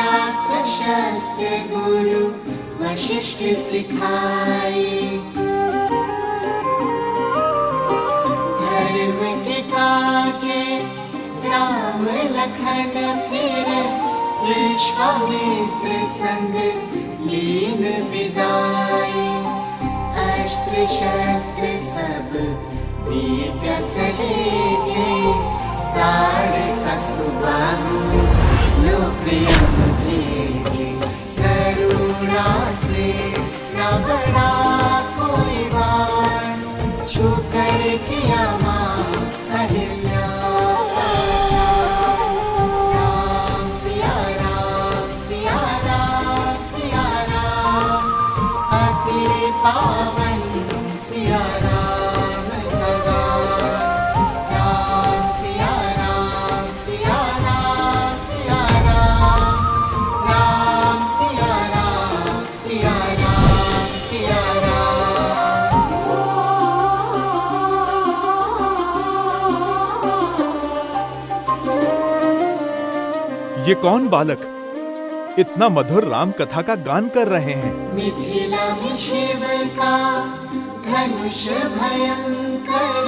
शास्त्र शस्त्र गुरु वशिष्ठ सिखाए, धर्म के काजे राम लखन फिर, विश्वामित्र संग लीन विदाए। अस्त्र शस्त्र सब दिव्य सहेजे, ताड़ का सुबाहु लोक यम भेजे। करुणा से न बड़ा कोई वार, छू कर किया मां अहिल्या। राम सिया राम सिया राम सिया राम, अति पावन सिया राम लगा। राम सिया राम सिया राम सिया राम, राम सिया राम सिया राम सिया राम। ये कौन बालक इतना मधुर राम कथा का गान कर रहे हैं? मिथिला में शिव का धनुष भयंकर,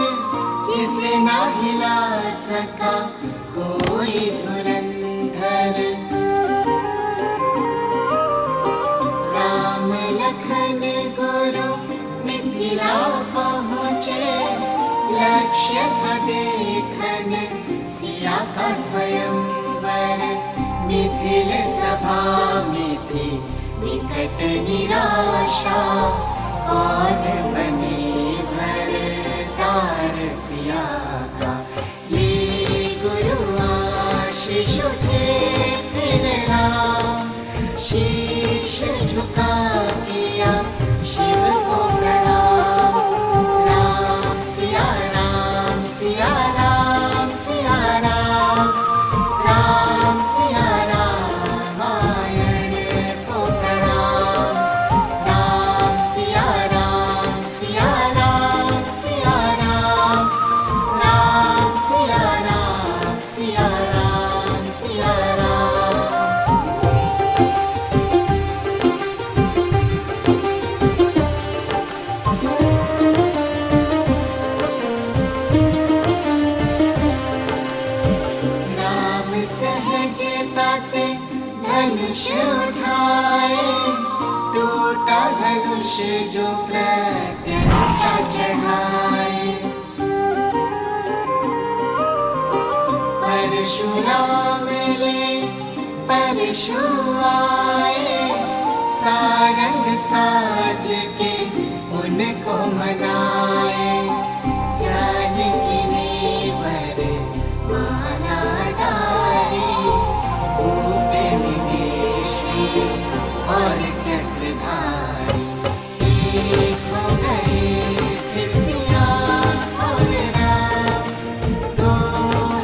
जिसे ना हिला सका कोई धुरंधर। राम लखन गुरु मिथिला पहुँचे, लक्ष्य था देखन सिया का स्वयंवर। मिथिल सभा में थी विकट निराशा, कौन बने भरतार सिया का। ये गुरु आशीष उठे फिर राम, शीश झुका किया शिव को प्रणाम। राम सिया राम सिया राम सिया राम, राम सिया रामायण को प्रणाम। राम सिया राम सिया राम सिया राम, राम सिया राम सिया राम सिया राम। राम सहजता से धनुष उठाए, टूटा धनुष जो प्रत्यंचा चढ़ाए। परशुराम ले परशु आए, सारंग साध के उनको मनाए। जानकी ने वर माला डारी, भूप मिले श्री और चक्रधारी। एक हो गए फिर सिया और राम, दो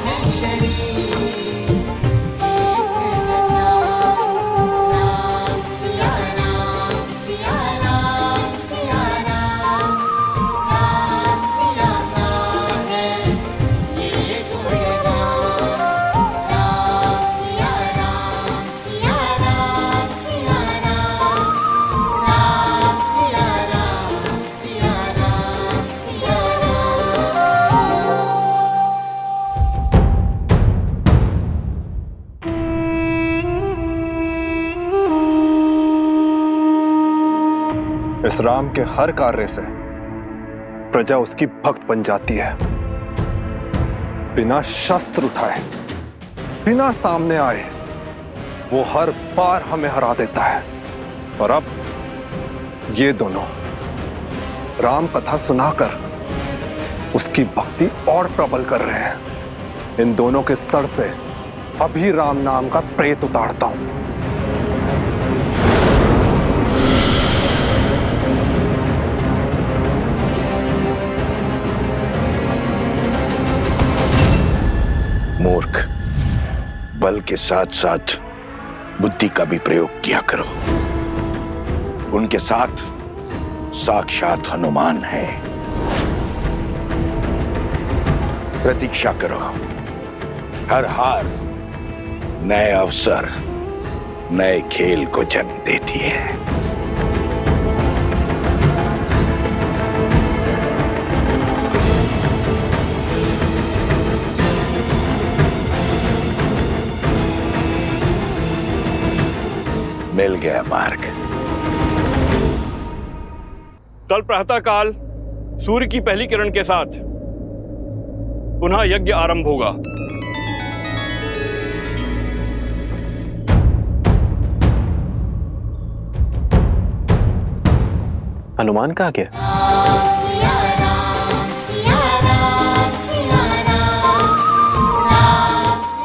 है शरीर एक नाम। राम सिया राम सिया राम सिया राम, राम सिया का है ये गुणगान। राम सिया राम सिया राम सिया राम, राम सिया राम सिया राम सिया इस राम के हर कार्य से प्रजा उसकी भक्त बन जाती है। बिना शस्त्र उठाए, बिना सामने आए, वो हर बार हमें हरा देता है। और अब ये दोनों राम कथा सुनाकर उसकी भक्ति और प्रबल कर रहे हैं। इन दोनों के सर से अभी राम नाम का प्रेत उतारता हूं। मूर्ख, बल के साथ साथ बुद्धि का भी प्रयोग किया करो। उनके साथ साक्षात हनुमान है। प्रतीक्षा करो, हर हार नए अवसर, नए खेल को जन्म देती है। मिल गया मार्ग। कल प्रातःकाल सूर्य की पहली किरण के साथ पुनः यज्ञ आरंभ होगा। हनुमान कहाँ गया? सिया राम सिया राम सिया राम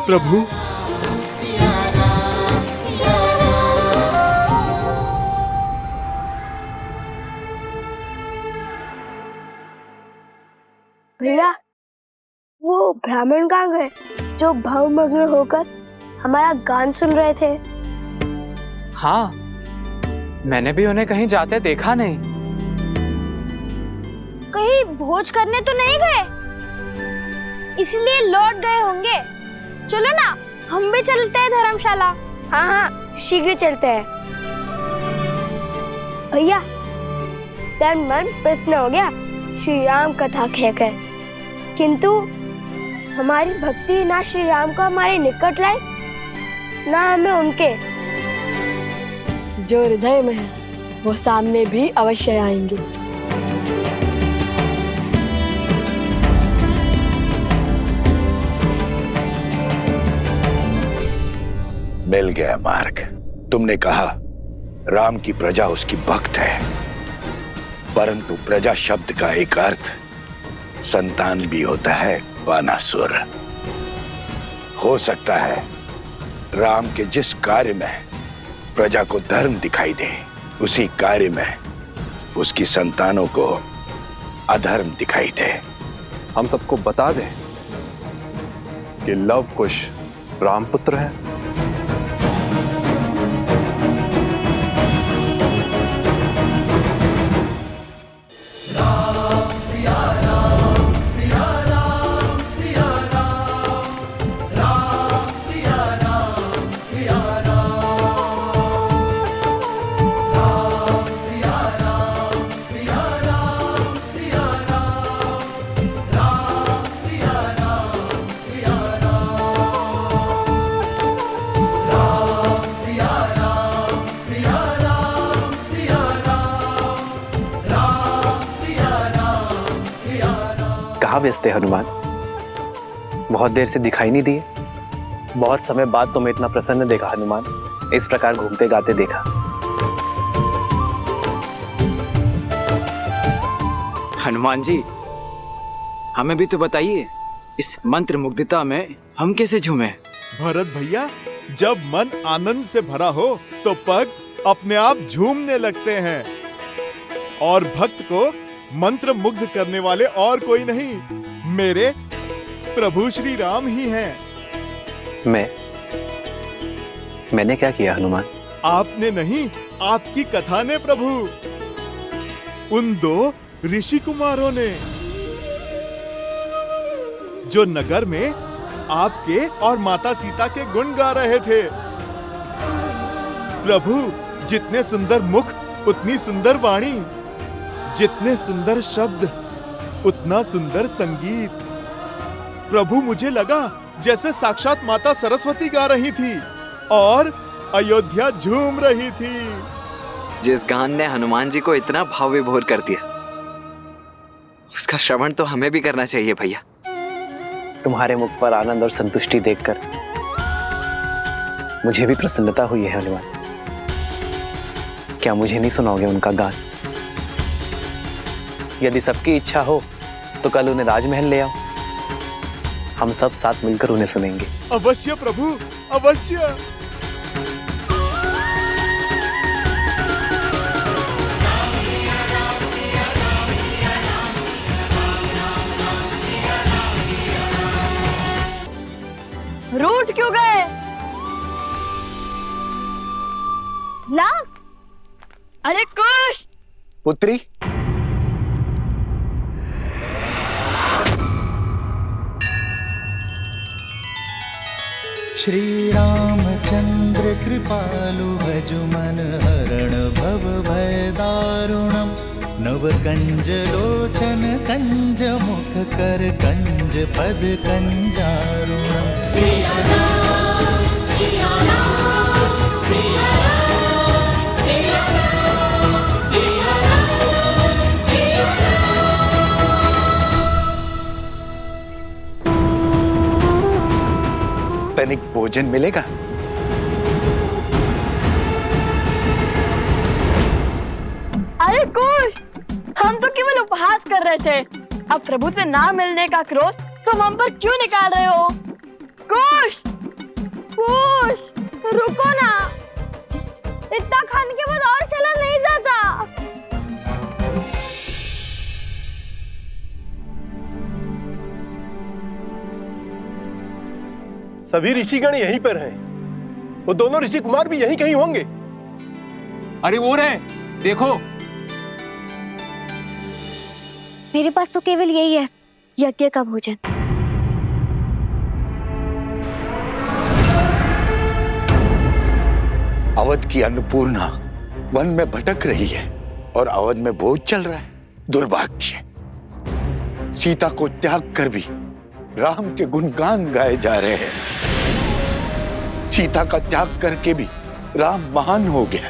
प्रभु सिया राम सिया राम। भैया, वो ब्राह्मण कहाँ गए जो भावमग्न होकर हमारा गान सुन रहे थे? हाँ, मैंने भी उन्हें कहीं जाते देखा नहीं। कहीं भोज करने तो नहीं गए, इसलिए लौट गए होंगे। चलो ना, हम भी चलते हैं धर्मशाला। हाँ हाँ, शीघ्र चलते हैं। भैया, तन मन प्रसन्न हो गया श्री राम कथा कहकर, किंतु हमारी भक्ति ना श्री राम को हमारे निकट लाई, ना हमें उनके। जो हृदय में है वो सामने भी अवश्य आएंगे। मिल गया मार्ग। तुमने कहा राम की प्रजा उसकी भक्त है, परंतु प्रजा शब्द का एक अर्थ संतान भी होता है, बानासुर। हो सकता है राम के जिस कार्य में प्रजा को धर्म दिखाई दे, उसी कार्य में उसकी संतानों को अधर्म दिखाई दे। हम सबको बता दें कि लव कुश रामपुत्र है। कहाँ व्यस्त है हनुमान? बहुत देर से दिखाई नहीं दिए। बहुत समय बाद तुम्हें इतना प्रसन्न देखा हनुमान, इस प्रकार घूमते गाते देखा। हनुमान जी, हमें भी तो बताइए, इस मंत्र मुग्धता में हम कैसे झूमे? भरत भैया, जब मन आनंद से भरा हो तो पग अपने आप झूमने लगते हैं, और भक्त को मंत्र मुग्ध करने वाले और कोई नहीं, मेरे प्रभु श्री राम ही हैं। मैंने क्या किया हनुमान? आपने नहीं, आपकी कथा ने प्रभु। उन दो ऋषि कुमारों ने जो नगर में आपके और माता सीता के गुण गा रहे थे। प्रभु, जितने सुंदर मुख उतनी सुंदर वाणी, जितने सुंदर शब्द उतना सुंदर संगीत। प्रभु, मुझे लगा जैसे साक्षात माता सरस्वती गा रही थी और अयोध्या झूम रही थी। जिस गान ने हनुमान जी को इतना भाव विभोर कर दिया, उसका श्रवण तो हमें भी करना चाहिए भैया। तुम्हारे मुख पर आनंद और संतुष्टि देखकर मुझे भी प्रसन्नता हुई है हनुमान। क्या मुझे नहीं सुनाओगे उनका गान? यदि सबकी इच्छा हो तो कल उन्हें राजमहल ले आओ, हम सब साथ मिलकर उन्हें सुनेंगे। अवश्य प्रभु, अवश्य। रूठ क्यों गए? लव, अरे कुश! पुत्री, श्री रामचंद्र हर कृपालु भजु मन हरण भव भय दारुणम नव कंज लोचन कंज मुख कर कंज पद कंजारुणम सिया राम सिया राम सिया राम सिया राम सिया राम सिया तनिक भोजन मिलेगा? अरे कुश, हम तो केवल उपहास कर रहे थे। अब प्रभु से ना मिलने का क्रोध तुम हम पर क्यों निकाल रहे हो? कुश, कुश, रुको ना, इतना खाने के बाद और चला नहीं जाता। सभी ऋषिगण यहीं पर हैं। वो दोनों ऋषि कुमार भी यहीं कहीं होंगे। अरे वो रहे, देखो। मेरे पास तो केवल यही है, यज्ञ का भोजन। अवध की अन्नपूर्णा वन में भटक रही है और अवध में भोज चल रहा है। दुर्भाग्य, सीता को त्याग कर भी राम के गुणगान गाए जा रहे हैं। सीता का त्याग करके भी राम महान हो गया।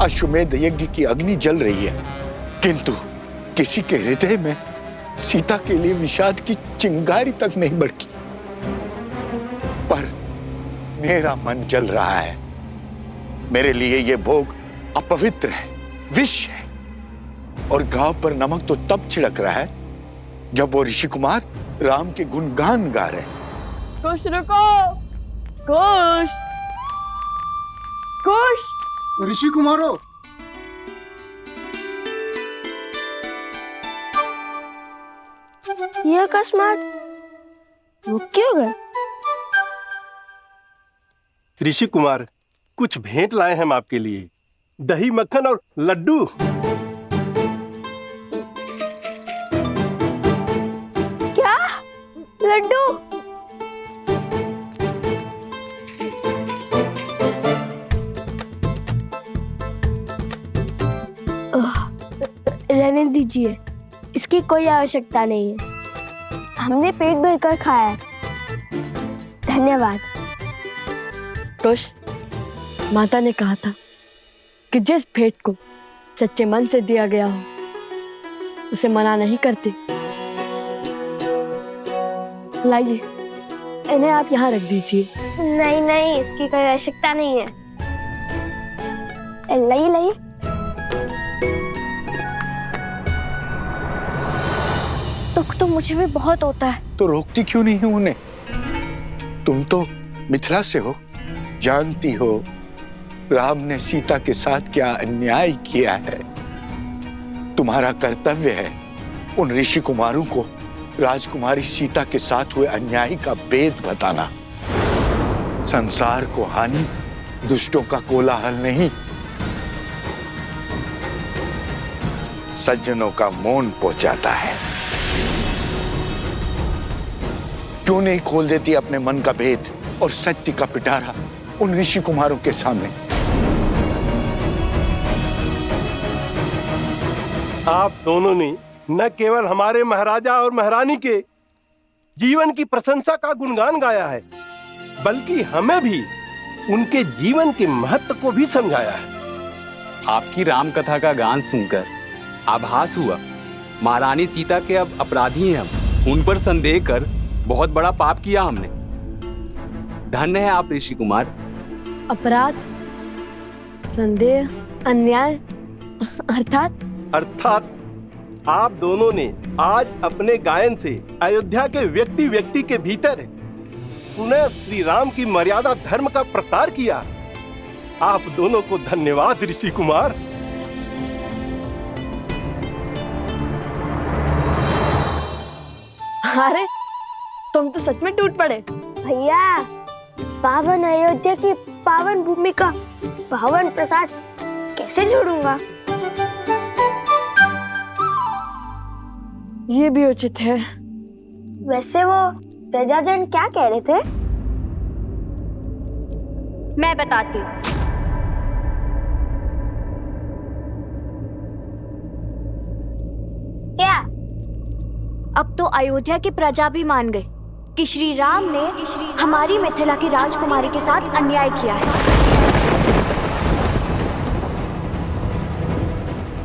अश्वमेध यज्ञ की अग्नि जल रही है, किंतु किसी के हृदय में सीता के लिए विषाद की चिंगारी तक नहीं भड़की। पर मेरा मन जल रहा है। मेरे लिए ये भोग अपवित्र है, विष है। और घाव पर नमक तो तब छिड़क रहा है जब वो ऋषि कुमार राम के गुणगान गा रहे हैं। कुश रुको, कुश, कुश। ऋषि कुमारों, ये अकस्मात रुक क्यों गए? ऋषि कुमार, कुछ भेंट लाए हम आपके लिए, दही मक्खन और लड्डू। क्या? लड्डू? रहने दीजिए, इसकी कोई आवश्यकता नहीं है। हमने पेट भरकर खाया है। धन्यवाद। कुश, माता ने कहा था कि जिस भेंट को सच्चे मन से दिया गया हो उसे मना नहीं करते। लाइए, इन्हें आप यहाँ रख दीजिए। नहीं नहीं, इसकी कोई आवश्यकता नहीं है। लाइए लाइए। दुख तो मुझे भी बहुत होता है। तो रोकती क्यों नहीं हूं उन्हें? तुम तो मिथिला से हो, जानती हो राम ने सीता के साथ क्या अन्याय किया है। तुम्हारा कर्तव्य है उन ऋषि कुमारों को राजकुमारी सीता के साथ हुए अन्याय का भेद बताना। संसार को हानि दुष्टों का कोलाहल नहीं, सज्जनों का मौन पहुंचाता है। क्यों नहीं खोल देती अपने मन का भेद और सत्य का पिटारा उन ऋषि कुमारों के सामने? आप दोनों ने न केवल हमारे महाराजा और महारानी के जीवन की प्रशंसा का गुणगान गाया है, बल्कि हमें भी उनके जीवन के महत्व को भी समझाया है। आपकी राम कथा का गान सुनकर आभास हुआ महारानी सीता के अब अपराधी हैं हम। उन पर संदेह कर बहुत बड़ा पाप किया हमने। धन्य है आप ऋषि कुमार। अपराध, संदेह, अन्याय, अर्थात आप दोनों ने आज अपने गायन से अयोध्या के व्यक्ति व्यक्ति के भीतर पुनः श्री राम की मर्यादा धर्म का प्रसार किया। आप दोनों को धन्यवाद ऋषि कुमार। अरे तुम तो सच में टूट पड़े। भैया, पावन अयोध्या की पावन भूमि का पावन प्रसाद कैसे जोड़ूंगा? ये भी उचित है। वैसे वो प्रजाजन क्या कह रहे थे? मैं बताती हूँ। क्या? अब तो अयोध्या की प्रजा भी मान गई कि श्री राम ने हमारी मिथिला की राजकुमारी के साथ अन्याय किया है।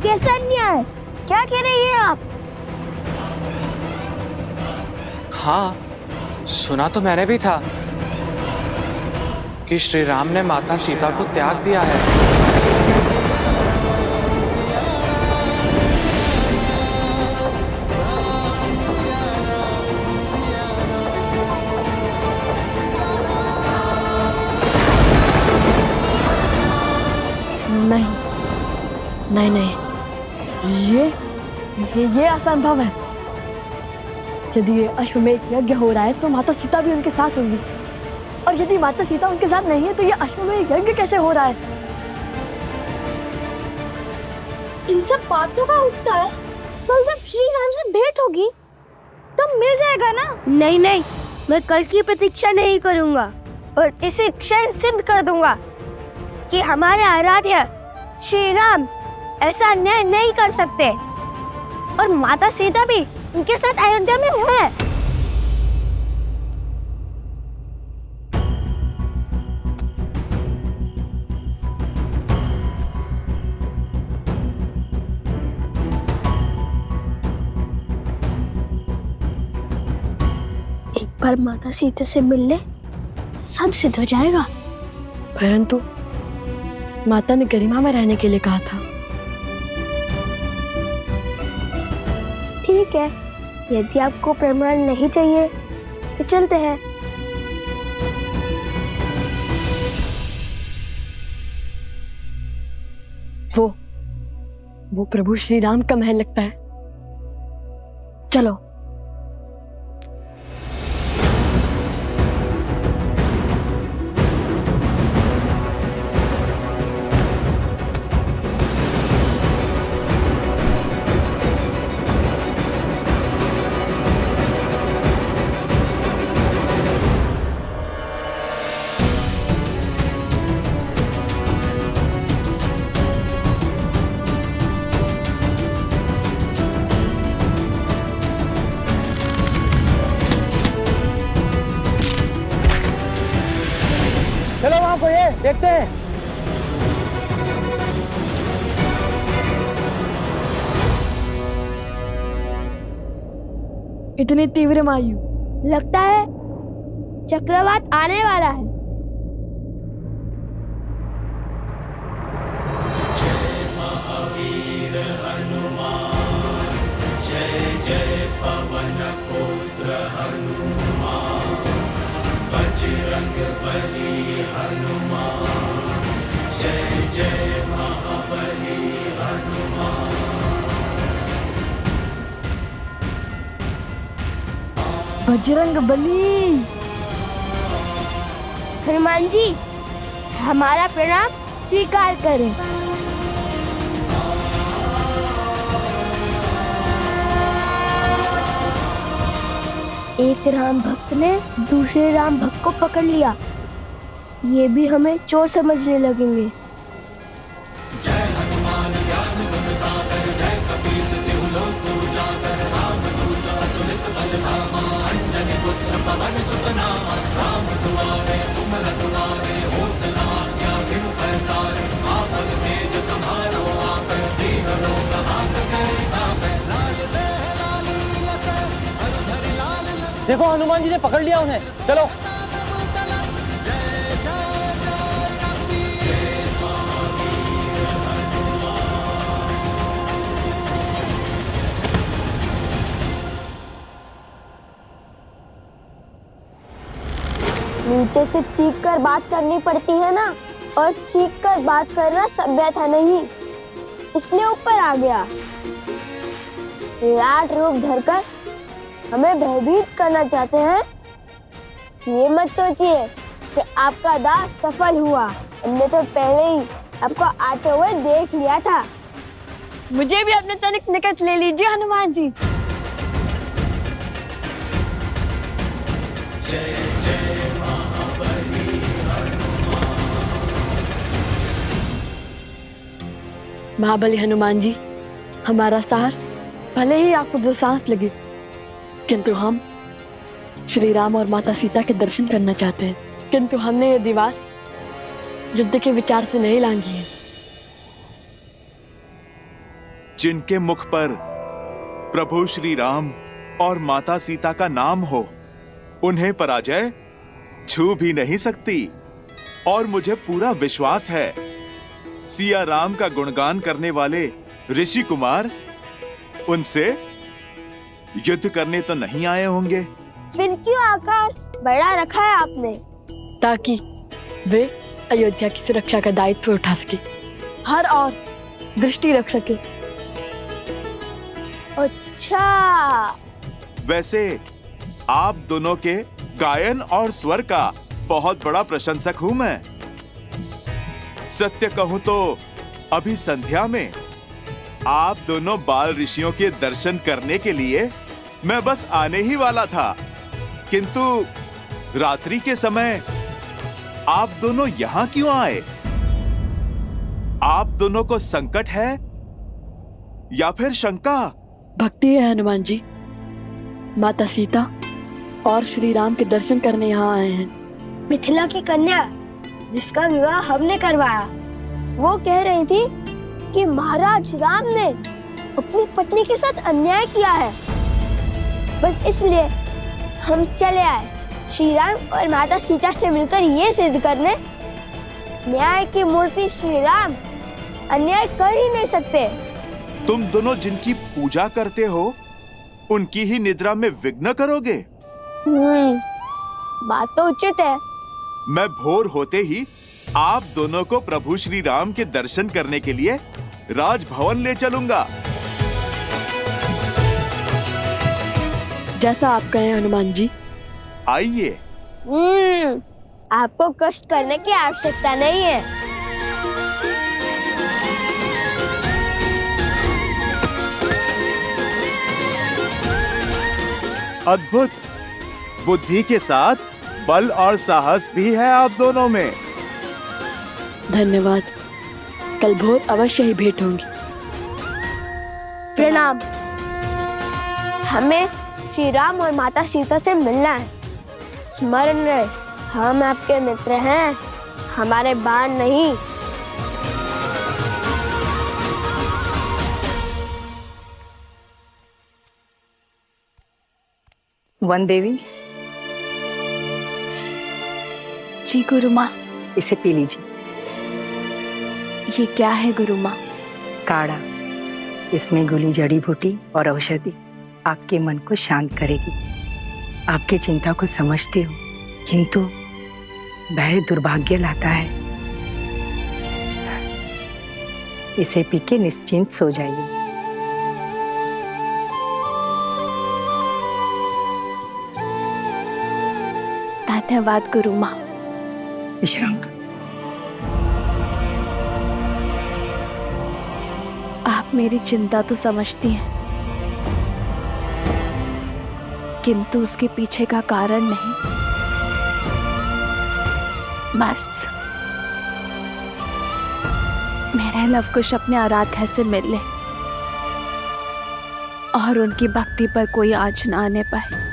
कैसा अन्याय? क्या कह रही हैं आप? हाँ, सुना तो मैंने भी था कि श्री राम ने माता सीता को त्याग दिया है। नहीं नहीं नहीं, ये असंभव है। यदि ये अश्वमेध यज्ञ हो रहा है तो माता सीता भी उनके साथ होंगी, और यदि माता सीता उनके साथ नहीं है तो ये अश्वमेध यज्ञ कैसे हो रहा है? इन सब बातों का उठता है। कल जब श्री राम से भेंट होगी तब मिल जाएगा ना? नहीं नहीं, मैं कल की प्रतीक्षा नहीं करूंगा और इसे क्षण सिद्ध कर दूंगा कि हमारे आराध्य श्री राम ऐसा अन्याय नहीं कर सकते, और माता सीता भी उनके साथ अयोध्या में है। एक बार माता सीता से मिलने सब सिद्ध हो जाएगा। परंतु माता ने गरिमा में रहने के लिए कहा था। ठीक है, यदि आपको प्रमाण नहीं चाहिए तो चलते हैं। वो प्रभु श्री राम का महल लगता है। चलो। चलो वहां को, ये देखते हैं। इतनी तीव्र वायु, लगता है चक्रवात आने वाला है। जय महावीर हनुमान, जय जय पवन पुत्र हनुमान, बजरंग बली हनुमान, जय जय महाबली हनुमान। बजरंग बली। हनुमान जी, हमारा प्रणाम स्वीकार करें। एक राम भक्त ने दूसरे राम भक्त को पकड़ लिया, ये भी हमें चोर समझने लगेंगे। जय हनुमान ज्ञान गुण सागर, जय कपीस तिहु लोक उजागर, रामदूत अतुलित बल धामा, अंजनी पुत्र पवन सुत नामा, राम दुआरे तुम रघुनारे, होत न आज्ञा बिनु पैसारे, आपन तेज समारो आप, दीन लोक हाथ गए लाल देह लाली लसे, हर धरि लाल। देखो हनुमान जी ने पकड़ लिया उन्हें, चलो। नीचे से चीख कर बात करनी पड़ती है ना, और चीख कर बात करना सभ्यता नहीं, इसलिए ऊपर आ गया। विराट रूप धरकर हमें भयभीत करना चाहते हैं। ये मत सोचिए कि आपका दांव सफल हुआ, हमने तो पहले ही आपको आते हुए देख लिया था। मुझे भी अपने तनिक निकट ले लीजिए हनुमान जी। जय जय महाबली हनुमान, महाबली हनुमान जी, हमारा साहस भले ही आपको दो सांस लगे, किंतु हम श्री राम और माता सीता के दर्शन करना चाहते हैं। किंतु हमने ये दीवार युद्ध के विचार से नहीं लांघी है। जिनके मुख पर प्रभु श्री राम और माता सीता का नाम हो, उन्हें पराजय छू भी नहीं सकती। और मुझे पूरा विश्वास है, सिया राम का गुणगान करने वाले ऋषि कुमार उनसे युद्ध करने तो नहीं आए होंगे। फिर क्यों आकार बड़ा रखा है आपने? ताकि वे अयोध्या की सुरक्षा का दायित्व उठा सके, हर और दृष्टि रख सके। अच्छा, वैसे आप दोनों के गायन और स्वर का बहुत बड़ा प्रशंसक हूं मैं। सत्य कहूं तो अभी संध्या में आप दोनों बाल ऋषियों के दर्शन करने के लिए मैं बस आने ही वाला था, किंतु रात्रि के समय आप दोनों यहां क्यों आए? आप दोनों को संकट है या फिर शंका? भक्ति है हनुमान जी। माता सीता और श्री राम के दर्शन करने यहाँ आए हैं। मिथिला की कन्या जिसका विवाह हमने करवाया, वो कह रही थी कि महाराज राम ने अपनी पत्नी के साथ अन्याय किया है। बस इसलिए हम चले आए, श्री राम और माता सीता से मिलकर ये सिद्ध करने, न्याय की मूर्ति श्री राम अन्याय कर ही नहीं सकते। तुम दोनों जिनकी पूजा करते हो, उनकी ही निद्रा में विघ्न करोगे? बात तो उचित है। मैं भोर होते ही आप दोनों को प्रभु श्री राम के दर्शन करने के लिए राजभवन ले चलूंगा। जैसा आप कहें हनुमान जी। आइए। आपको कष्ट करने की आवश्यकता नहीं है। अद्भुत, बुद्धि के साथ बल और साहस भी है आप दोनों में। धन्यवाद, कल भोर अवश्य ही भेंट होंगी। प्रणाम। हमें श्री राम और माता सीता से मिलना है। स्मरण रहे, हम आपके मित्र हैं, हमारे बाण नहीं। वन देवी जी गुरु माँ। इसे पी लीजिए। ये क्या है गुरु माँ? काढ़ा। इसमें घुली जड़ी बूटी और औषधि आपके मन को शांत करेगी। आपकी चिंता को समझती हूँ, किंतु भय दुर्भाग्य लाता है। इसे पी के निश्चिंत सो जाइए। धन्यवाद गुरु माँ। विश्राम कर। आप मेरी चिंता तो समझती हैं, किंतु उसके पीछे का कारण नहीं। बस मेरे लवकुश अपने आराध्या से मिल ले और उनकी भक्ति पर कोई आँच ना आने पाए।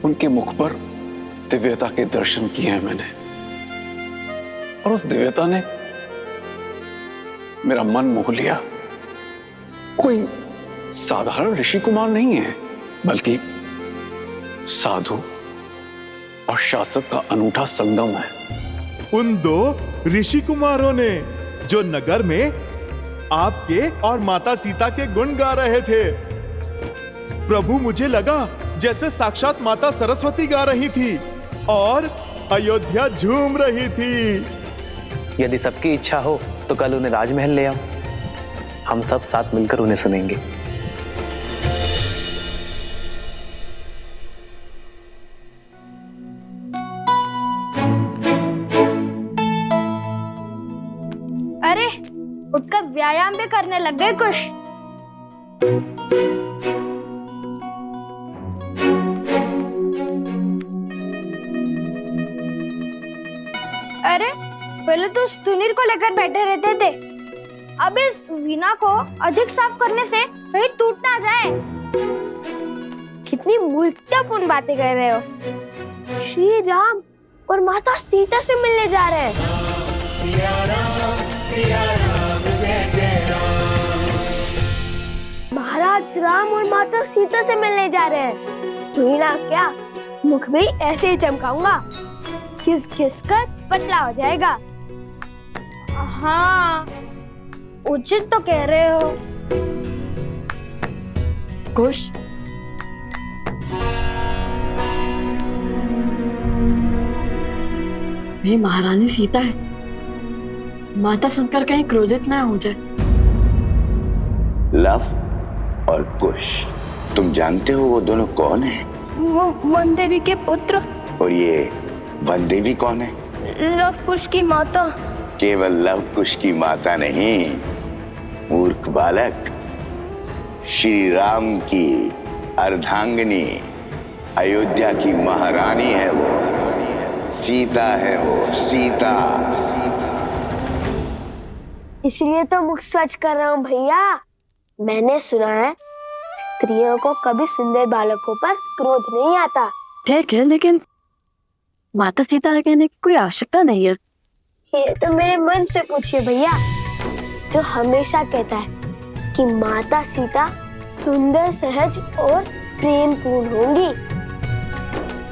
उनके मुख पर दिव्यता के दर्शन किए हैं मैंने, और उस दिव्यता ने मेरा मन मोह लिया। कोई साधारण ऋषि कुमार नहीं है, बल्कि साधु और शासक का अनूठा संगम है। उन दो ऋषि कुमारों ने जो नगर में आपके और माता सीता के गुण गा रहे थे, प्रभु मुझे लगा जैसे साक्षात माता सरस्वती गा रही थी और अयोध्या झूम रही थी। यदि सबकी इच्छा हो तो कल उन्हें राजमहल ले आओ, हम सब साथ मिलकर उन्हें सुनेंगे। अरे उठकर व्यायाम भी करने लग गए कुछ। अरे पहले तो सुनील को लेकर बैठे रहते थे, अब इस वीणा को अधिक साफ करने से कहीं टूट ना जाए। कितनी मूर्खतापूर्ण बातें कर रहे हो। श्री राम और माता सीता से मिलने जा रहे हैं। महाराज राम और माता सीता से मिलने जा रहे हैं। वीणा क्या, मुख भी ऐसे ही चमकाऊंगा, घिस घिस कर पतला हो जाएगा। हाँ, उचित तो कह रहे हो। कुश, ये महारानी सीता है, माता सुनकर कहीं क्रोधित ना हो जाए। लव और कुश, तुम जानते हो वो दोनों कौन हैं? वो वन देवी के पुत्र। और ये वन देवी कौन है? लव कुश की माता। केवल लव कुश की माता नहीं, मूर्ख बालक, श्री राम की अर्धांगिनी, अयोध्या की महारानी है वो, सीता है वो, सीता। इसलिए तो मुख स्वच्छ कर रहा हूँ भैया। मैंने सुना है स्त्रियों को कभी सुंदर बालकों पर क्रोध नहीं आता। ठीक है, लेकिन माता सीता कहने की कोई आवश्यकता नहीं है। ये तो मेरे मन से पूछिए भैया, जो हमेशा कहता है कि माता सीता सुंदर, सहज और प्रेम पूर्ण होंगी।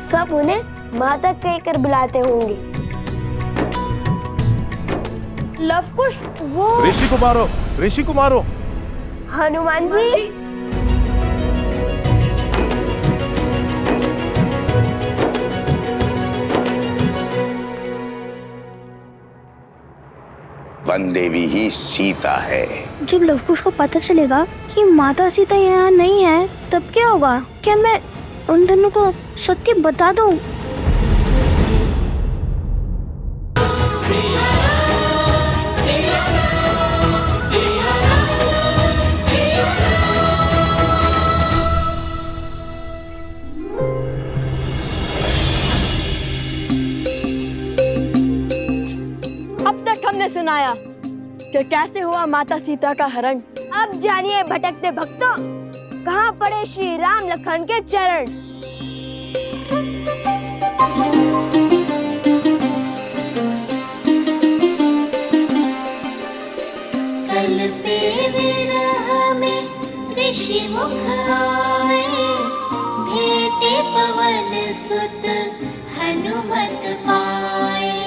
सब उन्हें माता कहकर बुलाते होंगे। लव कुश वो ऋषि कुमारो, हनुमान जी। वन देवी ही सीता है। जब लव कुश को पता चलेगा कि माता सीता यहाँ नहीं है, तब क्या होगा? क्या मैं उन दोनों को सत्य बता दूं? अब तक हमने सुनाया कि कैसे हुआ माता सीता का हरण। अब जानिए भटकते भक्तों, कहाँ पड़े श्री राम लखन के चरण। कल पे विरह में ऋषि मुख आए, भेटे पवन सुत हनुमत पाए।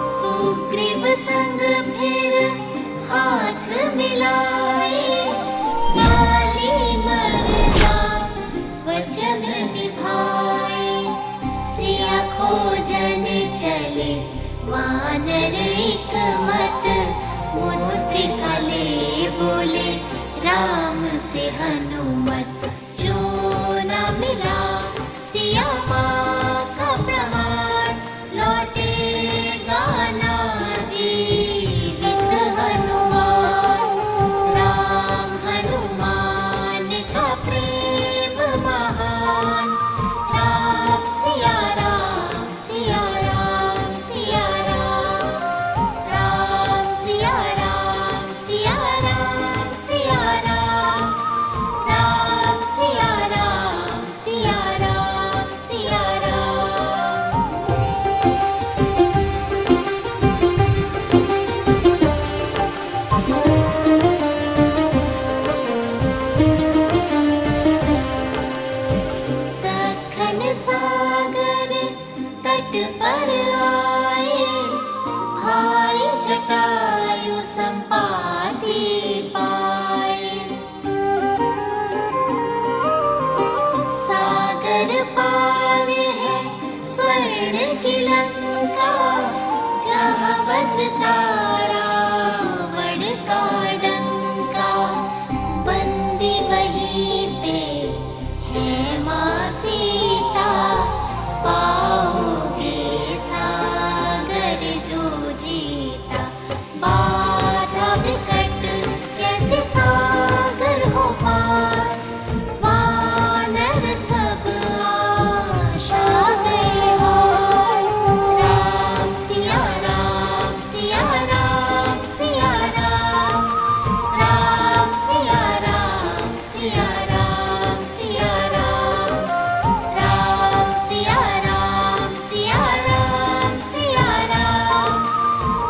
सुग्रीव संग फिर हाथ मिलाए, लाली मर्जा वचन निभाए। सिया खोजन चले वानर एक मत, मुद्रिका ले बोले राम से हनुमत। जो न मिला सिया माँ का प्रमाण, लौटेगा ना जीवित हनुमान। राम हनुमान का प्रेम महान, राम सिया राम, सिया राम, सिया राम। राम सिया राम, सिया राम, सिया राम। राम बजता रावण का डंका, बंदी वहीं पे है माँ सीता। पाओगे सागर जो जीता, बाधा विकट कैसे सागर हो पार। वानर सब आशा गए हार। राम सिया राम सिया राम सिया राम, राम सिया राम सिया राम सिया राम, राम सिया राम सिया राम सिया राम,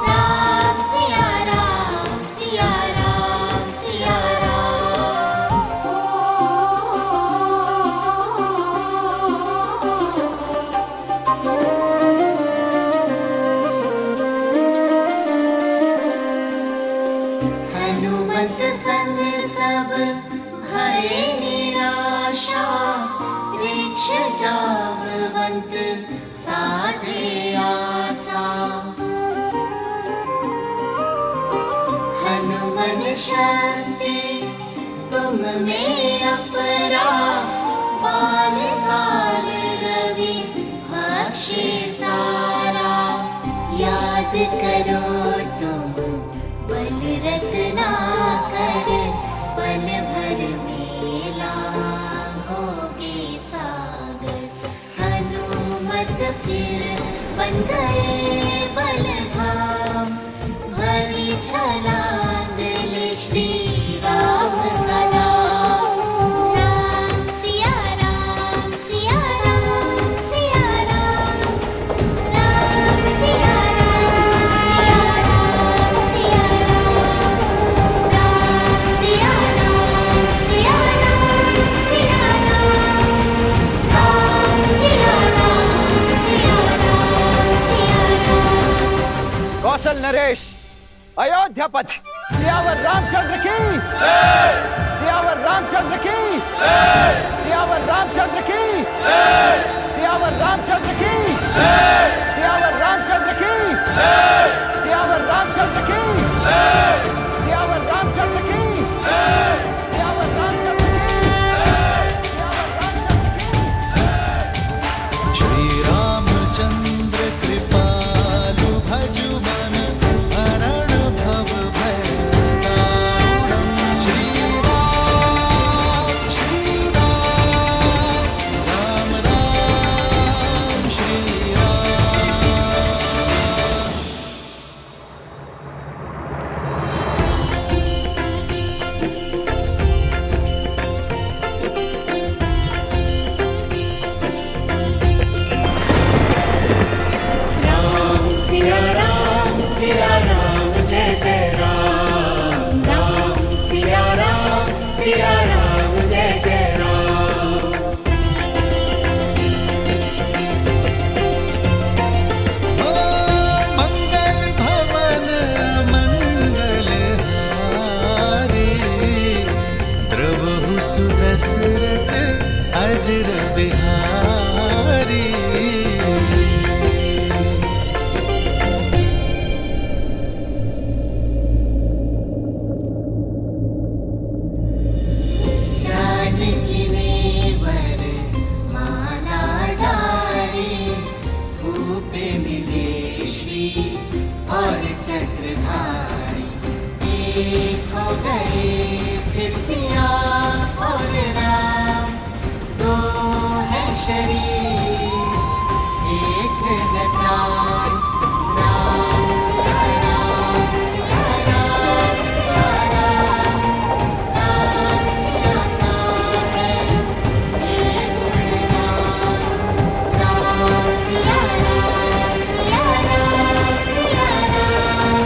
राम सिया राम सिया राम सिया हनुमत संग सब भय निराशा, वृक्ष जामवंत साधे आसा। हनुमन शक्ति तुम में अपरा, बाल काल रवि भक्षे सारा। याद करो तुम बल रत्ना कर, बल भर मेला होगे सागर। हनुमत फिर बन गए बलधाम, भरी छलांग ले श्री राम का नाम। राम सिया राम सिया राम सिया राम, राम सिया राम सिया राम सिया राम, राम सिया राम सिया राम सिया राम, राम सिया राम सिया राम सिया राम। कौशल नरेश अयोध्या पथ सियावर रामचंद्र की, सियावर रामचंद्र की, सियावर रामचंद्र की, सियावर रामचंद्र की, सियावर रामचंद्र की, सियावर रामचंद्र की, सियावर रामचंद्र की, सियावर रामचंद्र की। श्री रामचंद्र कृपालु भजु मन हरण भव भय दारुणम्। श्री राम राम राम श्री राम। राम सिया राम जय जय राम। राम सिया राम जय जय राम। मंगल भवन मंगल हारी, द्रवहु सुदशरथ अजर बिहारी। जानकी नेवर माला डारी, भूपे मिले श्री और चक्रधारी। एक हो गए फिर सिया और राम, दो है शरीर एक है प्राण। राम सिया राम सिया राम सिया राम, राम सिया नाम है ये गुणगान। राम सिया राम सिया राम सिया राम,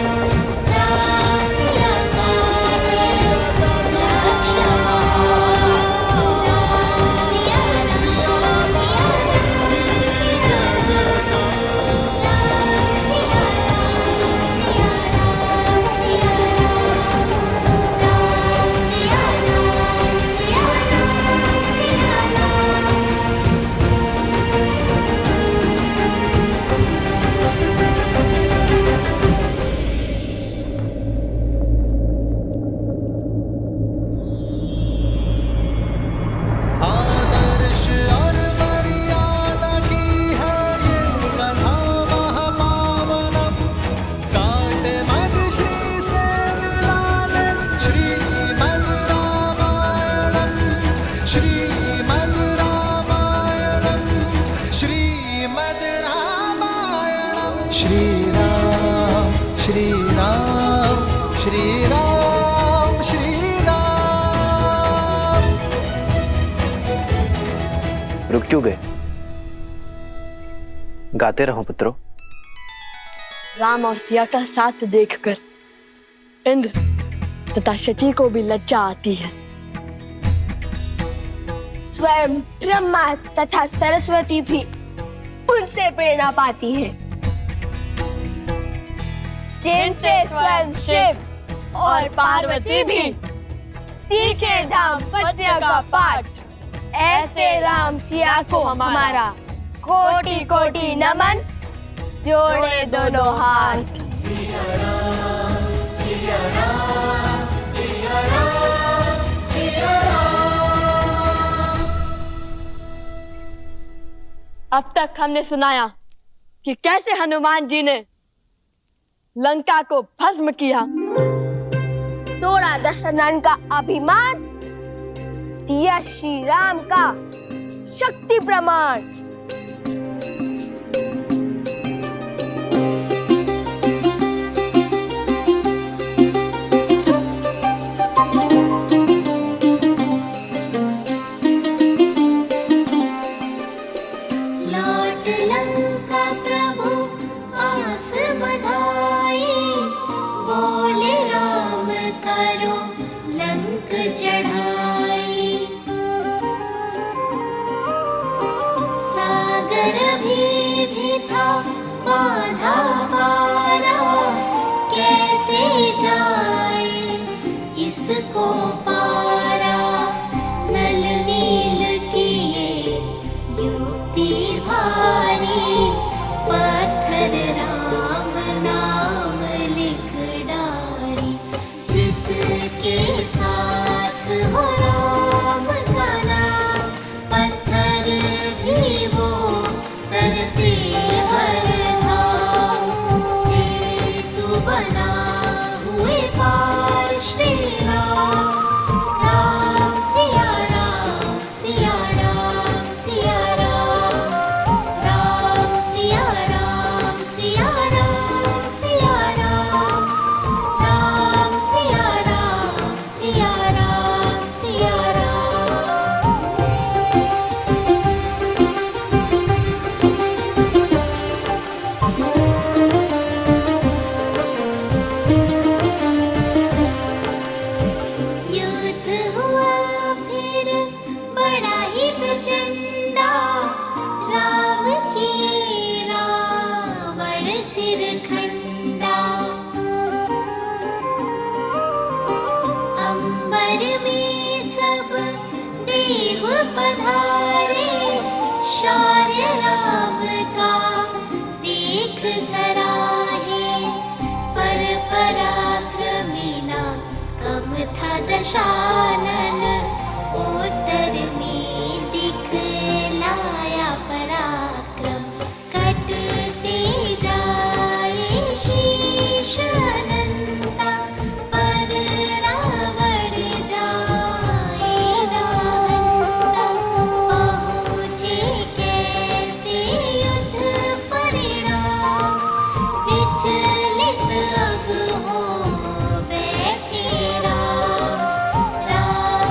राम सिया नाम है क्यों गए? गाते रहो पुत्रों। राम और सिया का साथ देखकर इंद्र तथा शची को भी लज्जा आती है। स्वयं ब्रह्मा तथा सरस्वती भी उनसे प्रेरणा पाती है, जिनसे स्वयं शिव और पार्वती भी सीखे दाम्पत्य का पाठ। ऐसे राम सिया को हमारा कोटि कोटि नमन, जोड़े दोनों हाथ। सिया राम, सिया राम, सिया राम, सिया राम। अब तक हमने सुनाया कि कैसे हनुमान जी ने लंका को भस्म किया, तोड़ा दशरथन का अभिमान, दिया श्री राम का शक्ति प्रमाण। लौट लंका प्रभु आस बधाई, बोले राम करो लंक चढ़ाई। सागर भी था बाधा पारा, कैसे जाए इसको पारा। नल नील किए युक्ति भारी, पत्थर राम नाम लिख डारी। जिसके साथ हो राम का नाम, पत्थर भी वो तरते हर धाम। सेतु बना हुए पार श्री राम, राम सिया राम, सिया राम, सिया राम, राम सिया राम, सिया राम, सिया राम, राम सिया राम, सिया राम, सिया राम। युद्ध हुआ फिर बड़ा ही प्रचंडा, राम की रावण सिर खंडा। अंबर में सब देव पधारे, शौर्य राम का देख सराहे। पर पराक्रमी ना कम था दशानन, उत्तर में दिखलाया पराक्रम। कटते जाए शीश अनंता, पर रावण जाए नाहंता। पहुँचे कैसे युद्ध परिणाम, विचलित अब हो बैठे राम। राम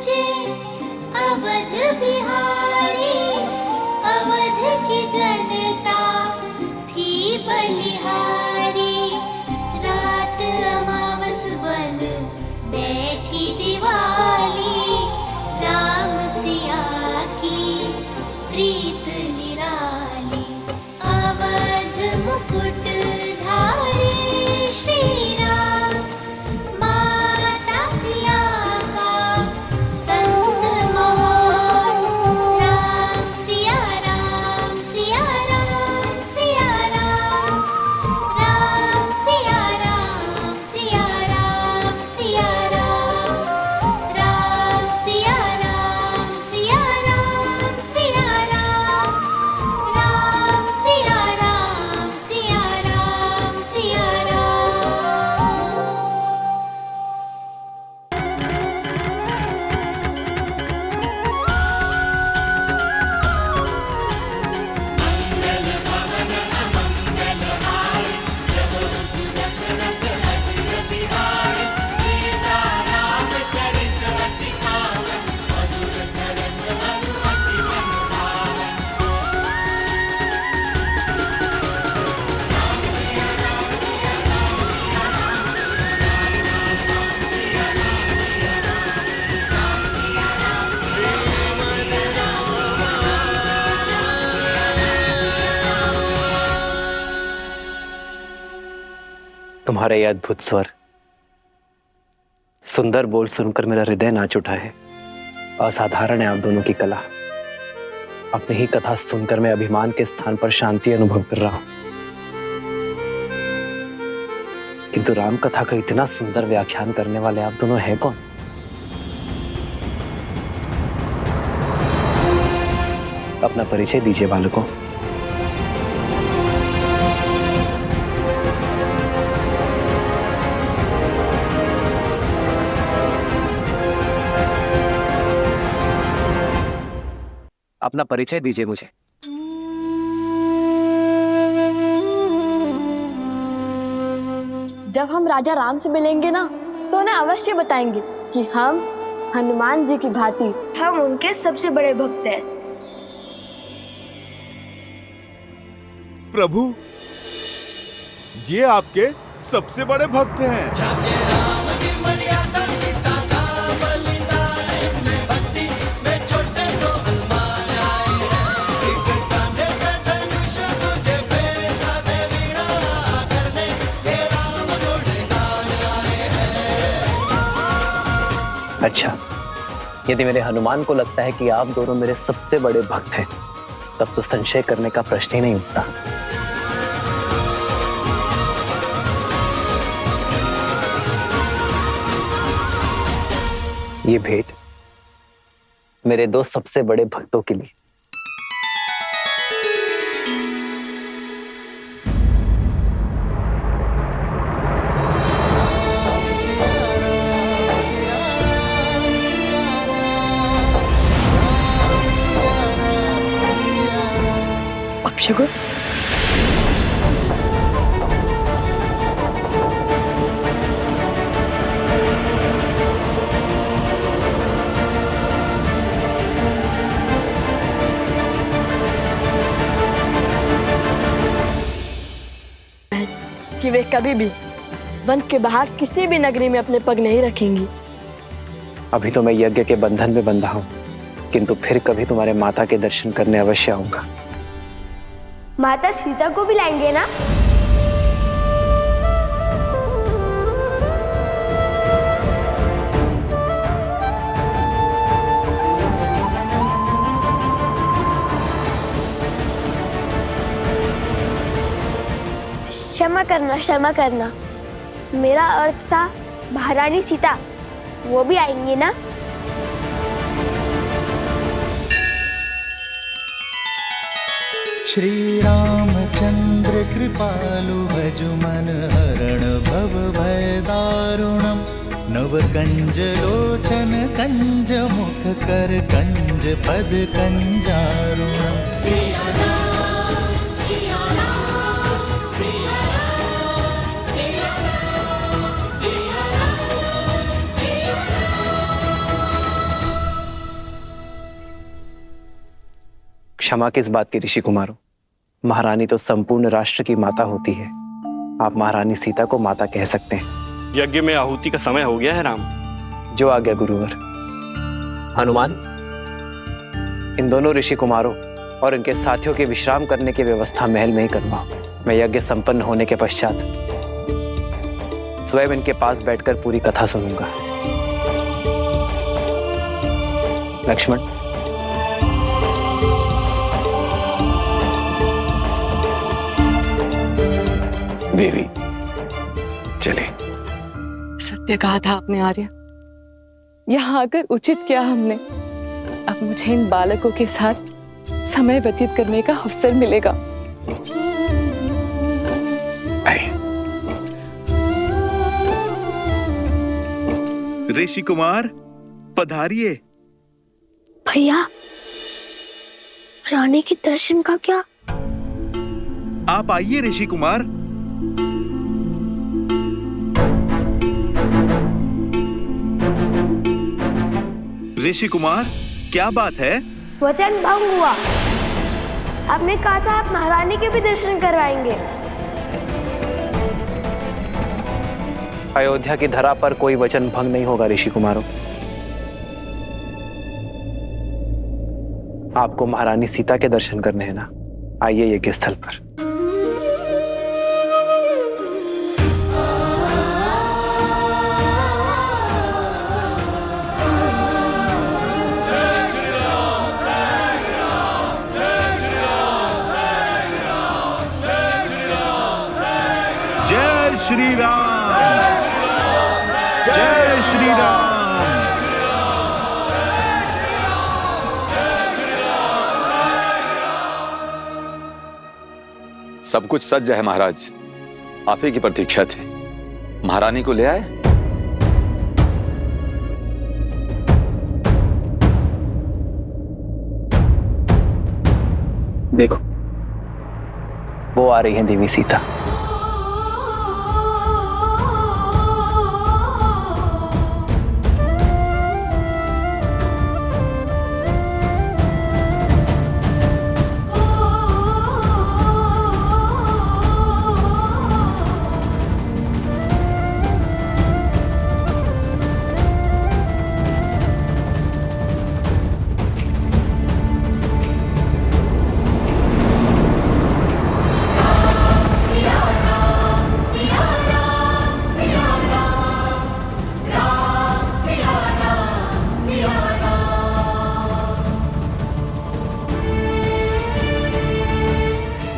पूजे अवध बिहारी। अवध की जनता थी बलिहारी। रात अमावस बन बैठी दिवाली। राम सिया की प्रीत निराली। अवध मुकुट धारी श्री राम। माता सिया का संग महान। राम सिया राम सिया राम सिया राम। राम सिया राम सिया राम सिया राम। राम सिया राम सिया राम सिया राम। राम सिया राम सिया राम सिया राम। तुम्हारा ये अद्भुत स्वर, सुंदर बोल सुनकर मेरा हृदय नाच उठा है। असाधारण है आप दोनों की कला। अपनी ही कथा सुनकर मैं अभिमान के स्थान पर शांति अनुभव कर रहा हूं। किंतु राम कथा का इतना सुंदर व्याख्यान करने वाले आप दोनों हैं कौन? अपना परिचय दीजिए बालकों। अपना परिचय दीजिए मुझे। जब हम राजा राम से मिलेंगे ना तो उन्हें अवश्य बताएंगे कि हम हनुमान जी की भांति हम उनके सबसे बड़े भक्त हैं। प्रभु, ये आपके सबसे बड़े भक्त हैं। अच्छा, यदि मेरे हनुमान को लगता है कि आप दोनों मेरे सबसे बड़े भक्त हैं, तब तो संशय करने का प्रश्न ही नहीं उठता। ये भेंट मेरे दो सबसे बड़े भक्तों के लिए। शुक्र। कि वे कभी भी वन के बाहर किसी भी नगरी में अपने पग नहीं रखेंगी। अभी तो मैं यज्ञ के बंधन में बंधा हूं, किंतु फिर कभी तुम्हारे माता के दर्शन करने अवश्य आऊंगा। माता सीता को भी लाएंगे ना? क्षमा करना, मेरा अर्थ था महारानी सीता, वो भी आएंगी ना? श्री रामचंद्र कृपालु भजु मन हरण भव भय दारुणम। नव कंज लोचन कंज मुख कर कंज पद कंजारुणम। क्षमा किस बात की ऋषि कुमारों? महारानी तो संपूर्ण राष्ट्र की माता होती है। आप महारानी सीता को माता कह सकते हैं। यज्ञ में आहुति का समय हो गया है राम। जो आज्ञा गुरुवर। हनुमान, इन दोनों ऋषि कुमारों और इनके साथियों के विश्राम करने की व्यवस्था महल में ही करवाओ। मैं यज्ञ संपन्न होने के पश्चात स्वयं इनके पास बैठकर पूरी कथा सुनूंगा। लक्ष्मण, देवी चले। सत्य कहा था आपने आर्य। यहाँ आकर उचित किया हमने। अब मुझे इन बालकों के साथ समय व्यतीत करने का अवसर मिलेगा। ऋषि कुमार पधारिए। भैया, रानी के दर्शन का क्या? आप आइए ऋषि कुमार। ऋषि कुमार, क्या बात है? वचन भंग हुआ। आपने कहा था आप महारानी के भी दर्शन करवाएंगे। अयोध्या की धरा पर कोई वचन भंग नहीं होगा ऋषि कुमारों। आपको महारानी सीता के दर्शन करने हैं ना? आइए यज्ञ स्थल पर। जय श्री राम, जय श्री राम। सब कुछ सज्ज है महाराज। आप ही की प्रतीक्षा थी। महारानी को ले आए। देखो, वो आ रही है देवी सीता।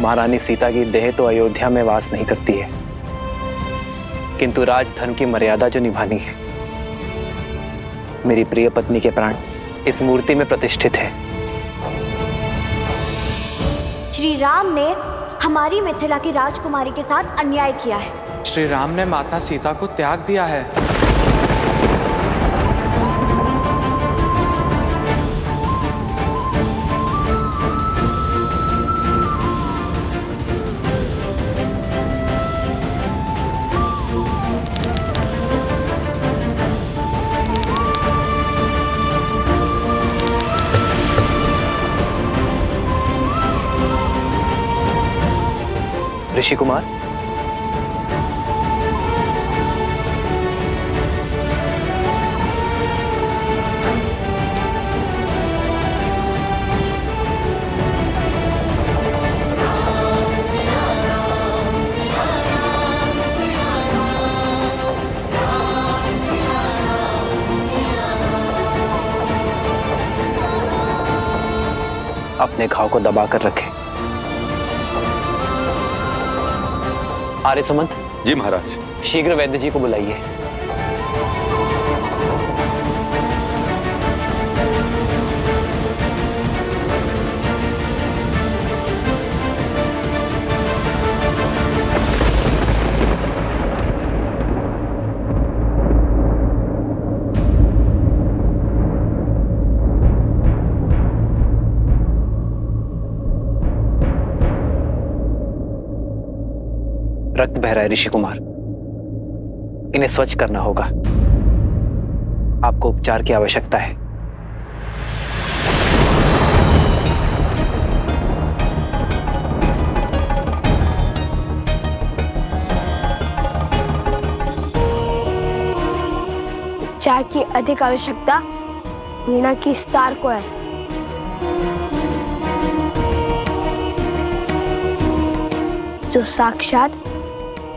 महारानी सीता की देह तो अयोध्या में वास नहीं करती है, किंतु राजधर्म की मर्यादा जो निभानी है, मेरी प्रिय पत्नी के प्राण इस मूर्ति में प्रतिष्ठित है। श्री राम ने हमारी मिथिला की राजकुमारी के साथ अन्याय किया है। श्री राम ने माता सीता को त्याग दिया है। ऋषि कुमार, अपने घाव को दबा कर रखें। आर्य सुमंत। जी महाराज। शीघ्र वैद्य जी को बुलाइए। रक्त बह रहा है ऋषि कुमार, इन्हें स्वच्छ करना होगा। आपको उपचार की आवश्यकता है। प्रचार की अधिक आवश्यकता वीणा की स्टार को है। जो साक्षात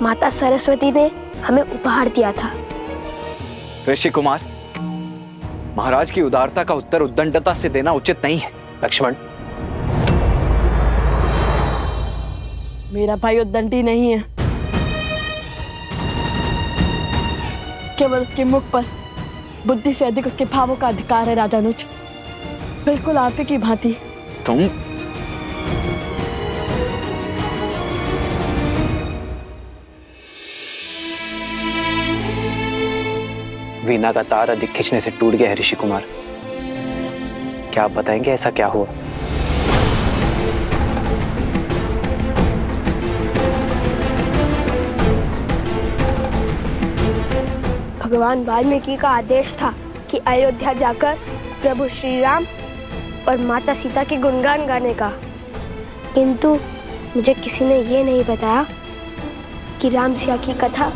माता सरस्वती ने हमें उपहार दिया था। ऋषि कुमार, महाराज की उदारता का उत्तर उद्दंडता से देना उचित नहीं है। लक्ष्मण, मेरा भाई उद्दंडी नहीं है, केवल उसके मुख पर बुद्धि से अधिक उसके भावों का अधिकार है। राजानुज, बिल्कुल आप ही की भांति। तुम वीणा का तार अधिक खींचने से टूट गया है ऋषि कुमार। क्या आप बताएंगे ऐसा क्या हुआ? भगवान वाल्मीकि का आदेश था कि अयोध्या जाकर प्रभु श्री राम और माता सीता के गुणगान गाने का, किंतु मुझे किसी ने ये नहीं बताया कि राम सिया की कथा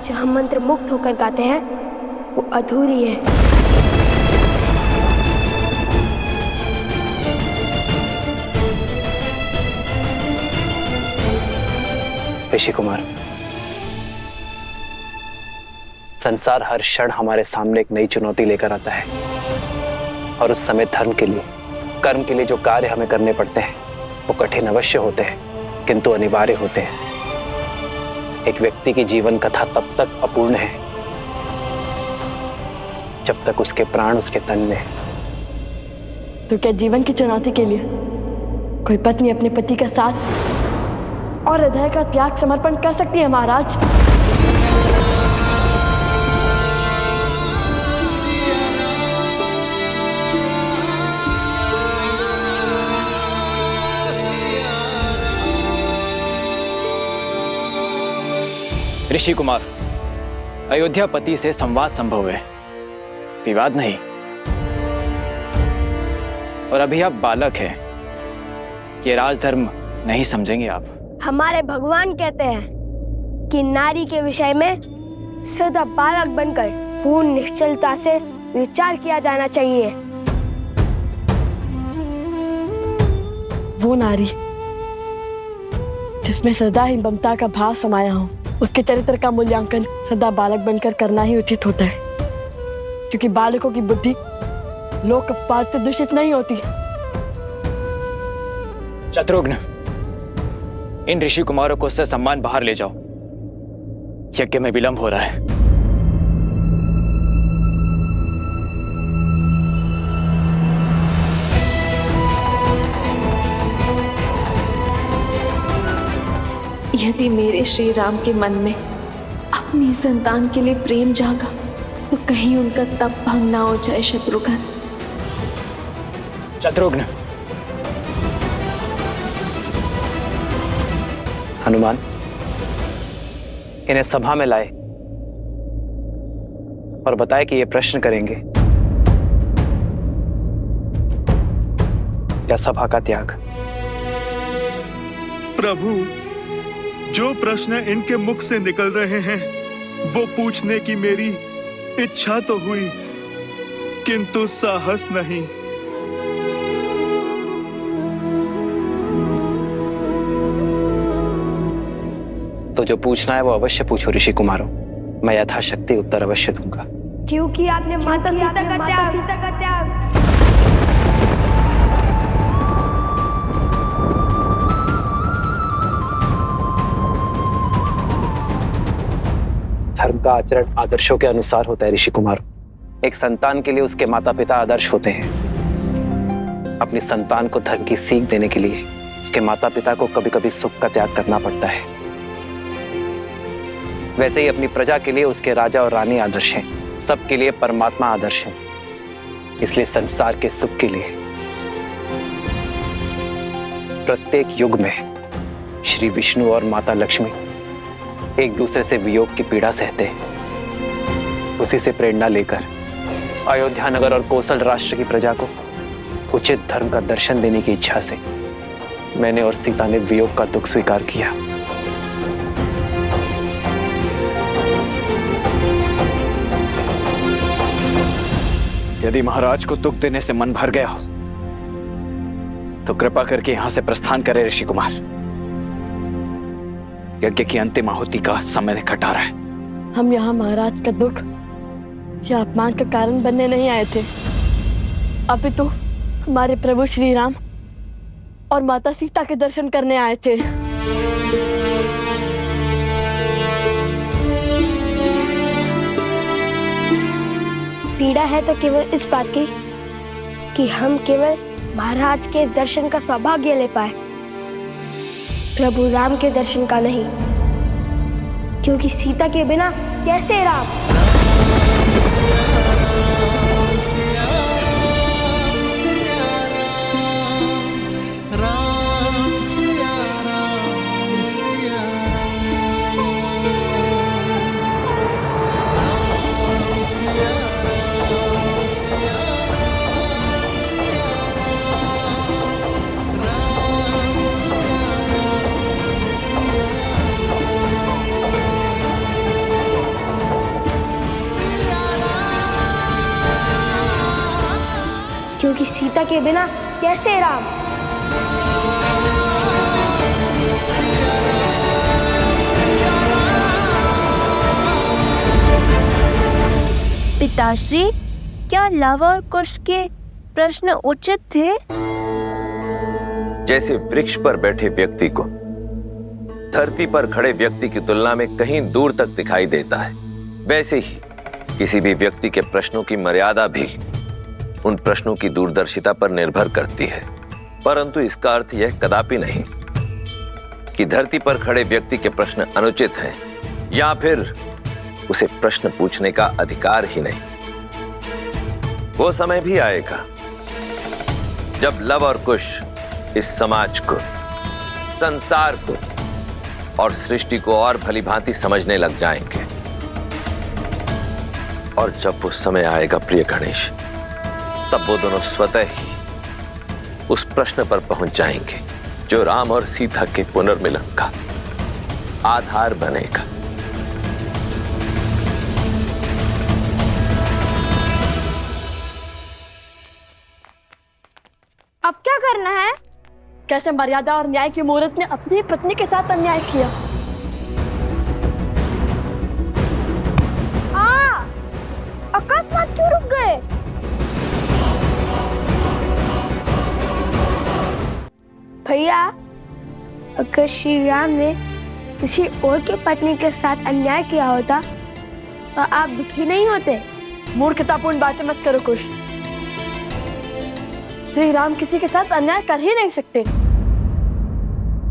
जो हम मंत्र मुक्त होकर गाते हैं वो अधूरी है। ऋषि कुमार, संसार हर क्षण हमारे सामने एक नई चुनौती लेकर आता है, और उस समय धर्म के लिए, कर्म के लिए जो कार्य हमें करने पड़ते हैं वो कठिन अवश्य होते हैं, किंतु अनिवार्य होते हैं। एक व्यक्ति की जीवन कथा तब तक अपूर्ण है जब तक उसके प्राण उसके तन में। तो क्या जीवन की चुनौती के लिए कोई पत्नी अपने पति का साथ और हृदय का त्याग समर्पण कर सकती है महाराज? ऋषि कुमार, अयोध्यापति से संवाद संभव है, विवाद नहीं। और अभी आप बालक हैं, ये राजधर्म नहीं समझेंगे आप। हमारे भगवान कहते हैं कि नारी के विषय में सदा बालक बनकर पूर्ण निश्चलता से विचार किया जाना चाहिए। वो नारी जिसमें सदा ही ममता का भाव समाया हो, उसके चरित्र का मूल्यांकन सदा बालक बनकर करना ही उचित होता है, क्योंकि बालकों की बुद्धि लोक अपवाद से दूषित नहीं होती। शत्रुघ्न, इन ऋषि कुमारों को उससे सम्मान बाहर ले जाओ, यज्ञ में विलंब हो रहा है। यदि मेरे श्री राम के मन में अपनी संतान के लिए प्रेम जागा तो कहीं उनका तप भंग ना हो जाए। शत्रुघ्न, शत्रुघ्न, हनुमान, इन्हें सभा में लाए और बताए कि ये प्रश्न करेंगे। क्या सभा का त्याग? प्रभु, जो प्रश्न इनके मुख से निकल रहे हैं वो पूछने की मेरी इच्छा तो हुई, किंतु साहस नहीं। तो जो पूछना है वो अवश्य पूछो ऋषि कुमारों, मैं यथाशक्ति उत्तर अवश्य दूंगा। क्योंकि आपने माता सीता का त्याग धर्म का आचरण आदर्शों के अनुसार होता है ऋषि कुमार। एक संतान के लिए उसके माता पिता आदर्श होते हैं। अपनी संतान को धर्म की सीख देने के लिए उसके माता पिता को कभी कभी सुख का त्याग करना पड़ता है। वैसे ही अपनी प्रजा के लिए उसके राजा और रानी आदर्श हैं, सबके लिए परमात्मा आदर्श है। इसलिए संसार के सुख के लिए प्रत्येक युग में श्री विष्णु और माता लक्ष्मी एक दूसरे से वियोग की पीड़ा सहते हैं। उसी से प्रेरणा लेकर अयोध्या नगर और कोसल राष्ट्र की प्रजा को उचित धर्म का दर्शन देने की इच्छा से मैंने और सीता ने वियोग का दुख स्वीकार किया। यदि महाराज को दुख देने से मन भर गया हो तो कृपा करके यहां से प्रस्थान करे ऋषि कुमार। यज्ञ की अंतिम आहुति का समय निकट आ रहा है। हम यहाँ महाराज का दुख या अपमान का कारण बनने नहीं आए थे, अपितु हमारे प्रभु श्री राम और माता सीता के दर्शन करने आए थे। पीड़ा है तो केवल इस बात की कि हम केवल महाराज के दर्शन का सौभाग्य ले पाए, प्रभु राम के दर्शन का नहीं, क्योंकि सीता के बिना कैसे राम। क्योंकि सीता के बिना कैसे राम। पिताश्री, क्या लव और कुश के प्रश्न उचित थे? जैसे वृक्ष पर बैठे व्यक्ति को धरती पर खड़े व्यक्ति की तुलना में कहीं दूर तक दिखाई देता है, वैसे ही किसी भी व्यक्ति के प्रश्नों की मर्यादा भी उन प्रश्नों की दूरदर्शिता पर निर्भर करती है। परंतु इसका अर्थ यह कदापि नहीं कि धरती पर खड़े व्यक्ति के प्रश्न अनुचित हैं या फिर उसे प्रश्न पूछने का अधिकार ही नहीं। वो समय भी आएगा जब लव और कुश इस समाज को, संसार को और सृष्टि को और भली भांति समझने लग जाएंगे। और जब वो समय आएगा प्रिय गणेश, तब वो दोनों स्वतः ही उस प्रश्न पर पहुंच जाएंगे जो राम और सीता के पुनर्मिलन का आधार बनेगा। अब क्या करना है? कैसे मर्यादा और न्याय की मूर्त ने अपनी पत्नी के साथ अन्याय किया। अकस्मात क्यों रुक गए? भैया, अगर श्री राम ने किसी और की पत्नी के साथ अन्याय किया होता तो आप दुखी नहीं होते। मूर्खतापूर्ण बातें मत करो कुश। श्री राम किसी के साथ अन्याय कर ही नहीं सकते।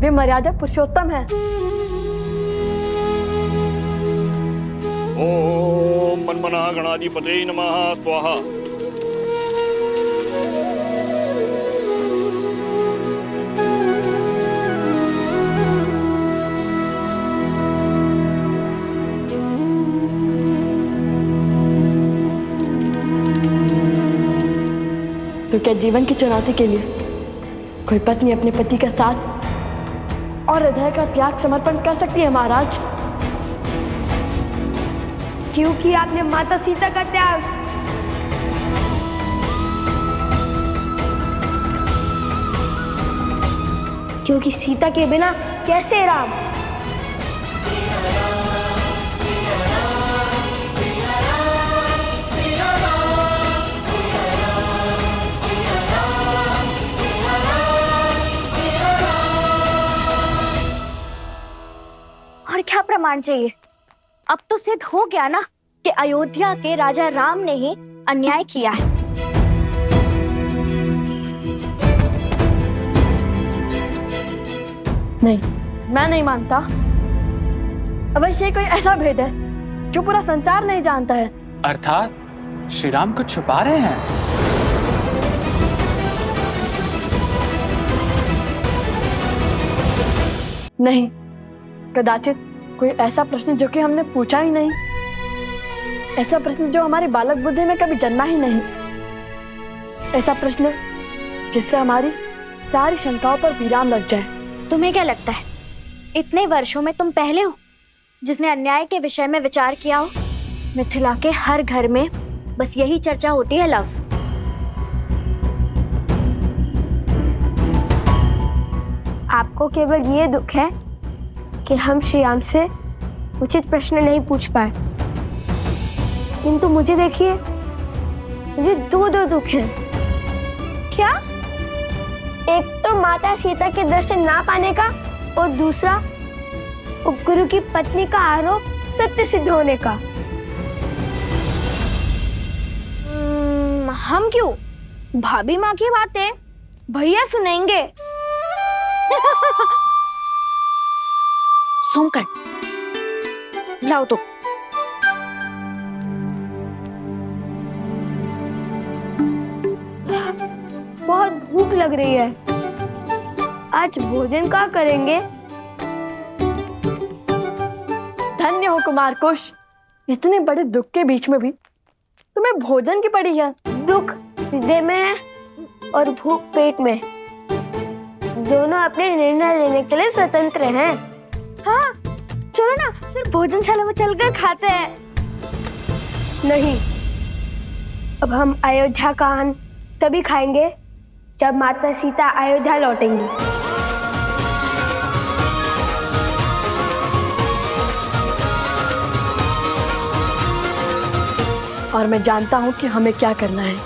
वे मर्यादा पुरुषोत्तम हैं। ओम मन्मना गणाधिपते नमः स्वाहा। तो क्या जीवन की चुनौती के लिए कोई पत्नी अपने पति का साथ और हृदय का त्याग समर्पण कर सकती है महाराज? क्योंकि आपने माता सीता का त्याग क्योंकि सीता के बिना कैसे राम। और क्या प्रमाण चाहिए? अब तो सिद्ध हो गया ना कि अयोध्या के राजा राम ने ही अन्याय किया है। नहीं, मैं नहीं मानता। अवश्य ये कोई ऐसा भेद है जो पूरा संसार नहीं जानता है। अर्थात श्री राम कुछ छुपा रहे हैं। नहीं, कदाचित कोई ऐसा प्रश्न जो कि हमने पूछा ही नहीं, ऐसा प्रश्न जो हमारी बालक बुद्धि में कभी जन्मा ही नहीं, ऐसा प्रश्न जिससे हमारी सारी शंकाओं पर विराम लग जाए। तुम्हें क्या लगता है इतने वर्षों में तुम पहले हो जिसने अन्याय के विषय में विचार किया हो? मिथिला के हर घर में बस यही चर्चा होती है लव। आपको केवल ये दुख है कि हम श्री राम से उचित प्रश्न नहीं पूछ पाए, किंतु मुझे देखिए, मुझे दो दुख हैं। क्या? एक तो माता सीता के दर्शन ना पाने का, और दूसरा गुरु की पत्नी का आरोप सत्य सिद्ध होने का। हम क्यों? भाभी माँ की बातें भैया सुनेंगे। सोमकर, लाओ तो। बहुत भूख लग रही है, आज भोजन क्या करेंगे? धन्य हो कुमार कुश, इतने बड़े दुख के बीच में भी तुम्हें भोजन की पड़ी है। दुख हृदय में है और भूख पेट में। दोनों अपने निर्णय लेने के लिए स्वतंत्र हैं। हाँ, चलो ना फिर भोजनशाला में चलकर खाते हैं। नहीं, अब हम अयोध्या का अन्न तभी खाएंगे जब माता सीता अयोध्या लौटेंगी। और मैं जानता हूं कि हमें क्या करना है।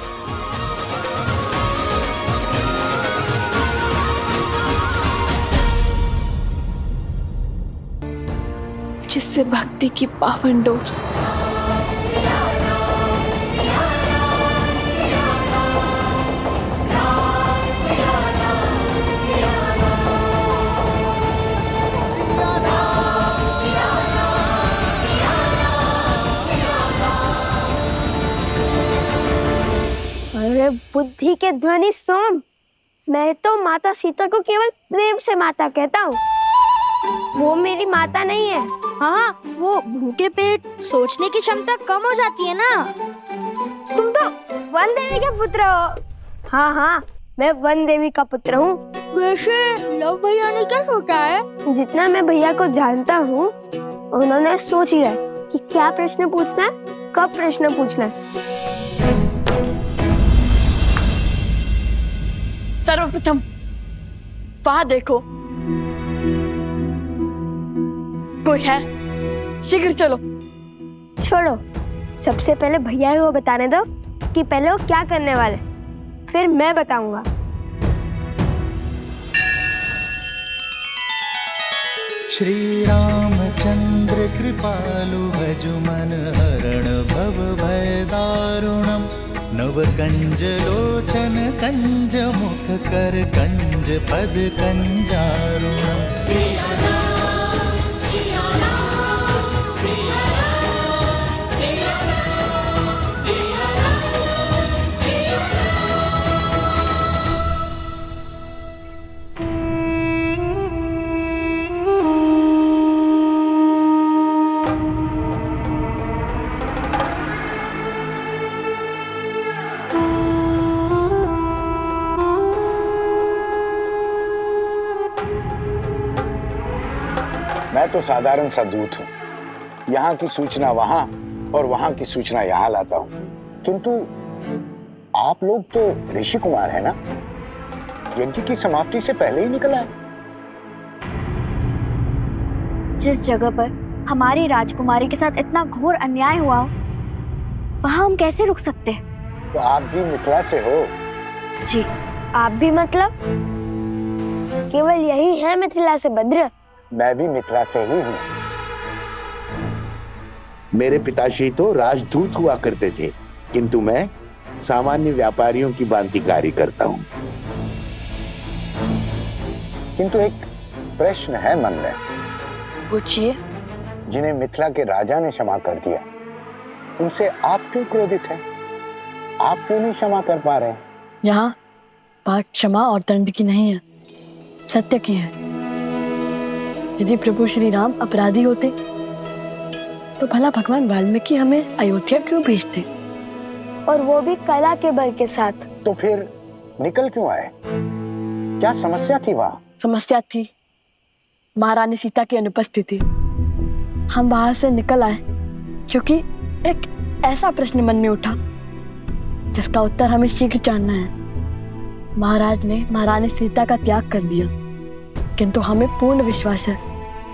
जिससे भक्ति की पावन डोर अरे बुद्धि के ध्वनि सोम, मैं तो माता सीता को केवल प्रेम से माता कहता हूँ, वो मेरी माता नहीं है। हाँ, वो भूखे पेट सोचने की क्षमता कम हो जाती है ना। तुम तो वन देवी के पुत्र हो। हाँ, मैं वन देवी का पुत्र हूँ। वैसे लव भैया ने क्या सोचा है? जितना मैं भैया को जानता हूँ, उन्होंने सोच लिया है कि क्या प्रश्न पूछना है, कब प्रश्न पूछना है। सर्वप्रथम वहां देखो, कोई है? शीघ्र चलो। छोड़ो, सबसे पहले भैया को बताने दो कि पहले वो क्या करने वाले, फिर मैं बताऊंगा। श्री रामचंद्र कृपालु भजु मन हरण भव भय दारुणम नव कंज लोचन कंज मुख कर कंज पद कंजारुणम। मैं तो साधारण सा दूत हूँ, यहाँ की सूचना वहां और वहां की सूचना यहाँ लाता हूँ। किंतु आप लोग तो ऋषि कुमार है ना, यज्ञ की समाप्ति से पहले ही निकल आए। जिस जगह पर हमारी राजकुमारी के साथ इतना घोर अन्याय हुआ हो, वहां हम कैसे रुक सकते हैं? तो आप भी मिथिला से हो? जी। आप भी मतलब? केवल यही है मिथिला से भद्र? मैं भी मिथिला से ही हूँ। मेरे पिताश्री तो राजदूत हुआ करते थे, किंतु मैं सामान्य व्यापारियों की भांति कार्य करता हूँ। किंतु एक प्रश्न है मन में। पूछिए। जिन्हें मिथिला के राजा ने क्षमा कर दिया, उनसे आप क्यों क्रोधित हैं? आप क्यों नहीं क्षमा कर पा रहे? यहाँ बात क्षमा और दंड की नहीं है, सत्य की है। यदि प्रभु श्री राम अपराधी होते तो भला भगवान वाल्मीकि हमें अयोध्या क्यों भेजते? और वो भी कला के बल के साथ। तो फिर निकल क्यों आए? क्या समस्या थी वहां? समस्या थी महारानी सीता की अनुपस्थिति। हम वहां से निकल आए क्योंकि एक ऐसा प्रश्न मन में उठा जिसका उत्तर हमें शीघ्र जानना है। महाराज ने महारानी सीता का त्याग कर दिया, किंतु हमें पूर्ण विश्वास है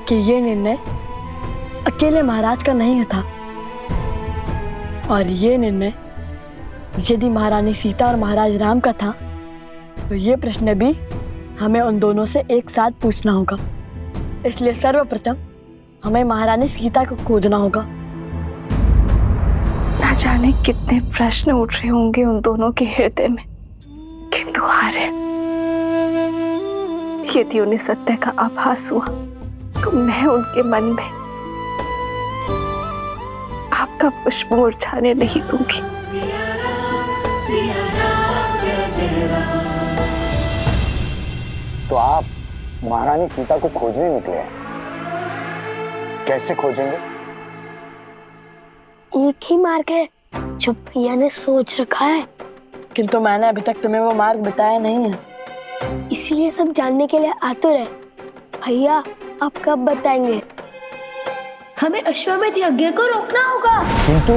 कि ये निर्णय अकेले महाराज का नहीं था, और ये निर्णय यदि महारानी सीता और महाराज राम का था तो ये प्रश्न भी हमें उन दोनों से एक साथ पूछना होगा। इसलिए सर्वप्रथम हमें महारानी सीता को खोजना होगा। ना जाने कितने प्रश्न उठ रहे होंगे उन दोनों के हृदय में, किंतु हारे यदि उन्हें सत्य का आभास हुआ तो मैं उनके मन में आपका पुष्प मुरझाने नहीं दूंगी। तो आप महारानी सीता को खोजने निकले हैं, कैसे खोजेंगे? एक ही मार्ग है जो भैया ने सोच रखा है, किंतु मैंने अभी तक तुम्हें वो मार्ग बताया नहीं है। इसलिए सब जानने के लिए आतुर है। भैया आप कब बताएंगे? हमें अश्वमेध यज्ञ को रोकना होगा। किंतु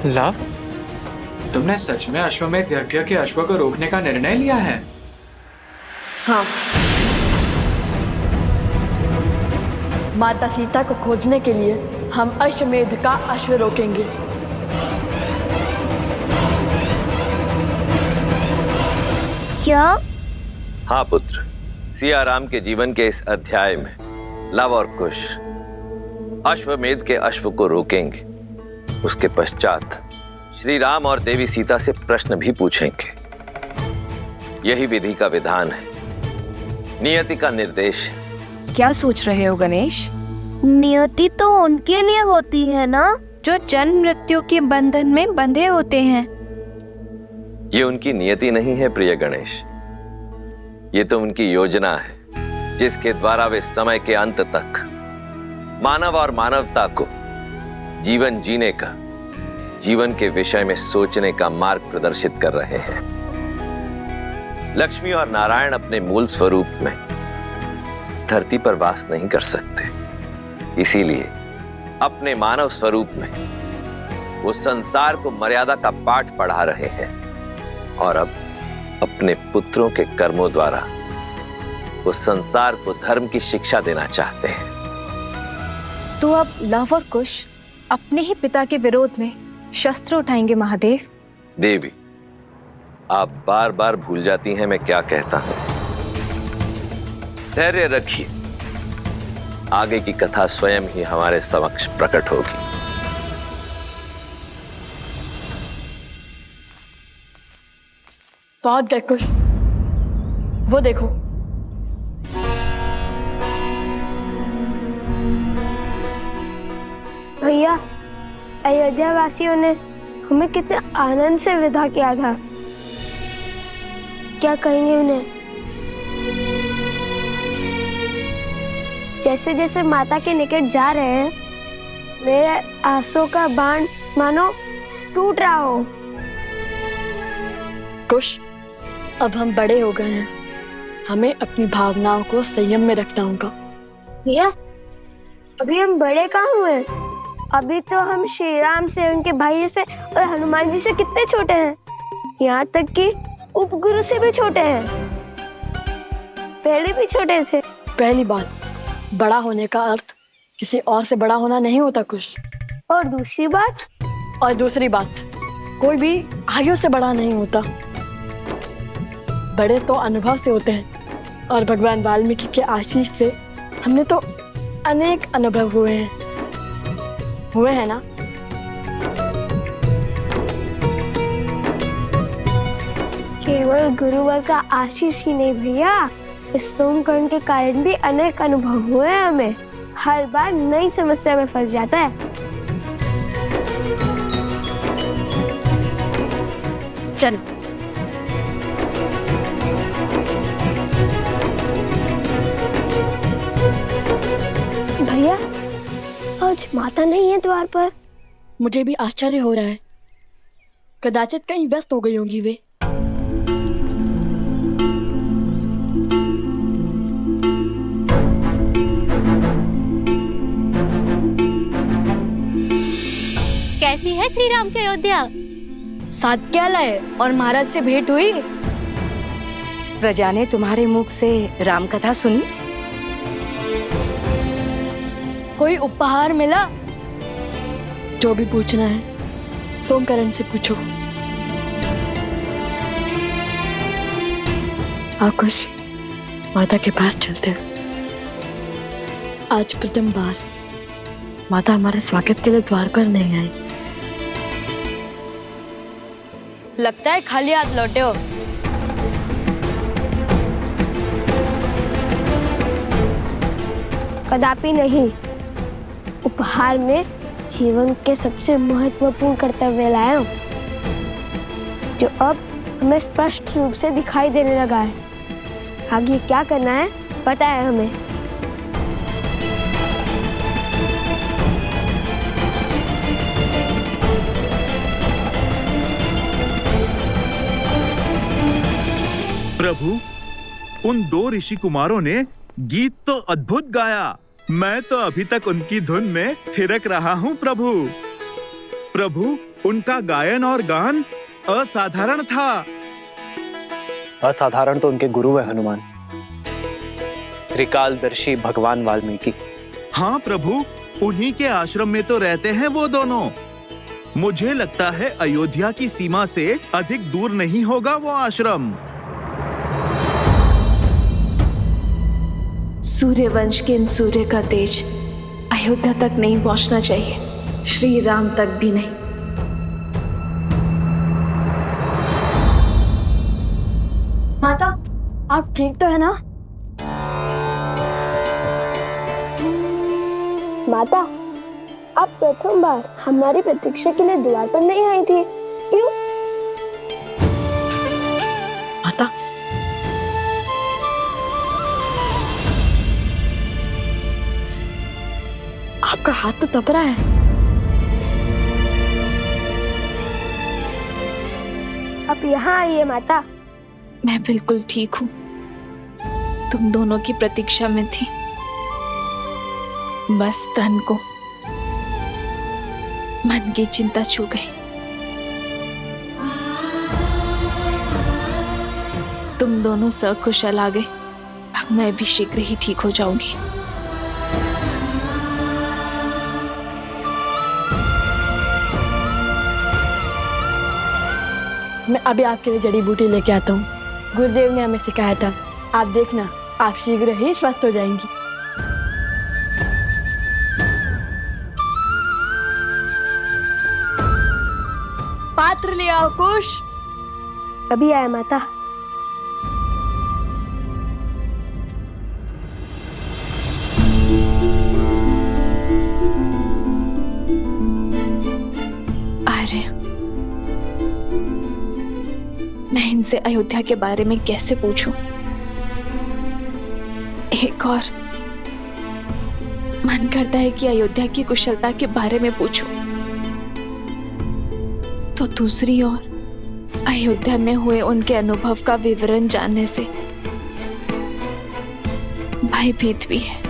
लव, तुमने सच में अश्वमेध यज्ञ के अश्व को रोकने का निर्णय लिया है? हाँ, माता सीता को खोजने के लिए हम अश्वमेध का अश्व रोकेंगे। क्या? हाँ पुत्र, सिया राम के जीवन के इस अध्याय में लव और कुश अश्वमेध के अश्व को रोकेंगे। उसके पश्चात श्री राम और देवी सीता से प्रश्न भी पूछेंगे। यही विधि का विधान है, नियति का निर्देश है। क्या सोच रहे हो गणेश? नियति तो उनके लिए होती है ना जो जन्म मृत्यु के बंधन में बंधे होते हैं। ये उनकी नियति नहीं है प्रिय गणेश, ये तो उनकी योजना है जिसके द्वारा वे समय के अंत तक मानव और मानवता को जीवन जीने का, जीवन के विषय में सोचने का मार्ग प्रदर्शित कर रहे हैं। लक्ष्मी और नारायण अपने मूल स्वरूप में धरती पर वास नहीं कर सकते, इसीलिए अपने मानव स्वरूप में वो संसार को मर्यादा का पाठ पढ़ा रहे हैं और अब अपने पुत्रों के कर्मों द्वारा वो संसार को धर्म की शिक्षा देना चाहते हैं। तो अब लव और कुश अपने ही पिता के विरोध में शस्त्र उठाएंगे महादेव? देवी, आप बार बार भूल जाती हैं मैं क्या कहता हूं। धैर्य रखिए, आगे की कथा स्वयं ही हमारे समक्ष प्रकट होगी। बहुत जय कुश, वो देखो। भैया, अयोध्या वासियों ने हमें कितने आनंद से विदा किया था। क्या कहेंगे उन्हें? जैसे जैसे माता के निकट जा रहे हैं, मेरे आंसू का बाण मानो टूट रहा हो। कुश, अब हम बड़े हो गए हैं, हमें अपनी भावनाओं को संयम में रखना होगा। भैया, अभी हम बड़े कहाँ हुए? अभी तो हम श्री राम से, उनके भाई से और हनुमान जी से कितने छोटे हैं। यहाँ तक कि उपगुरु से भी छोटे हैं। पहले भी छोटे थे। पहली बात, बड़ा होने का अर्थ किसी और से बड़ा होना नहीं होता कुश। और दूसरी बात? और दूसरी बात, कोई भी आयु से बड़ा नहीं होता। बड़े तो अनुभव से होते हैं, और भगवान वाल्मीकि के आशीष से हमने तो अनेक अनुभव हुए हैं ना। केवल गुरुवर का आशीष ही नहीं भैया, इस सोमकर्ण के कारण भी अनेक अनुभव हुए हैं हमें। हर बार नई समस्या में फंस जाता है। चलो। भैया, आज माता नहीं है द्वार पर। मुझे भी आश्चर्य हो रहा है, कदाचित कहीं व्यस्त हो गई होंगी वे। कैसी कैसी है श्री राम की अयोध्या? साथ क्या लाए और महाराज से भेंट हुई? प्रजा ने तुम्हारे मुख से राम कथा सुनी? कोई उपहार मिला? जो भी पूछना है सोमकरण से पूछो। आकुश, माता के पास चलते हैं। आज प्रथम बार माता हमारे स्वागत के लिए द्वार पर नहीं आई। लगता है खाली हाथ लौटे हो। कदापि नहीं। उपहार में जीवन के सबसे महत्वपूर्ण कर्तव्य लाया हूं, जो अब हमें स्पष्ट रूप से दिखाई देने लगा है। आगे क्या करना है पता है हमें। प्रभु, उन दो ऋषि कुमारों ने गीत तो अद्भुत गाया। मैं तो अभी तक उनकी धुन में थिरक रहा हूँ प्रभु। प्रभु, उनका गायन और गान असाधारण था। असाधारण तो उनके गुरु है हनुमान, त्रिकालदर्शी भगवान वाल्मीकि। हाँ प्रभु, उन्हीं के आश्रम में तो रहते हैं वो दोनों। मुझे लगता है अयोध्या की सीमा से अधिक दूर नहीं होगा वो आश्रम। सूर्यवंश के इन सूर्य का तेज अयोध्या तक नहीं पहुंचना चाहिए, श्री राम तक भी नहीं। माता, आप ठीक तो है ना? माता, आप प्रथम बार हमारी प्रतीक्षा के लिए द्वार पर नहीं आई थी, क्यों? माता, आपका हाथ तो तप रहा है। आप यहाँ आइए माता। मैं बिल्कुल ठीक हूँ, तुम दोनों की प्रतीक्षा में थी। बस तन को मन की चिंता छू गई। तुम दोनों सकुशल आ गए। अब मैं भी शीघ्र ही ठीक हो जाऊंगी। मैं अभी आपके लिए जड़ी बूटी लेके आता हूँ। गुरुदेव ने हमें सिखाया था। आप देखना, आप शीघ्र ही स्वस्थ हो जाएंगी। पात्र ले आओ कुश। अभी आया माता। आर्य, मैं इनसे अयोध्या के बारे में कैसे पूछूं? एक और मन करता है कि अयोध्या की कुशलता के बारे में पूछूं, तो दूसरी ओर अयोध्या में हुए उनके अनुभव का विवरण जानने से भयभीत भी है।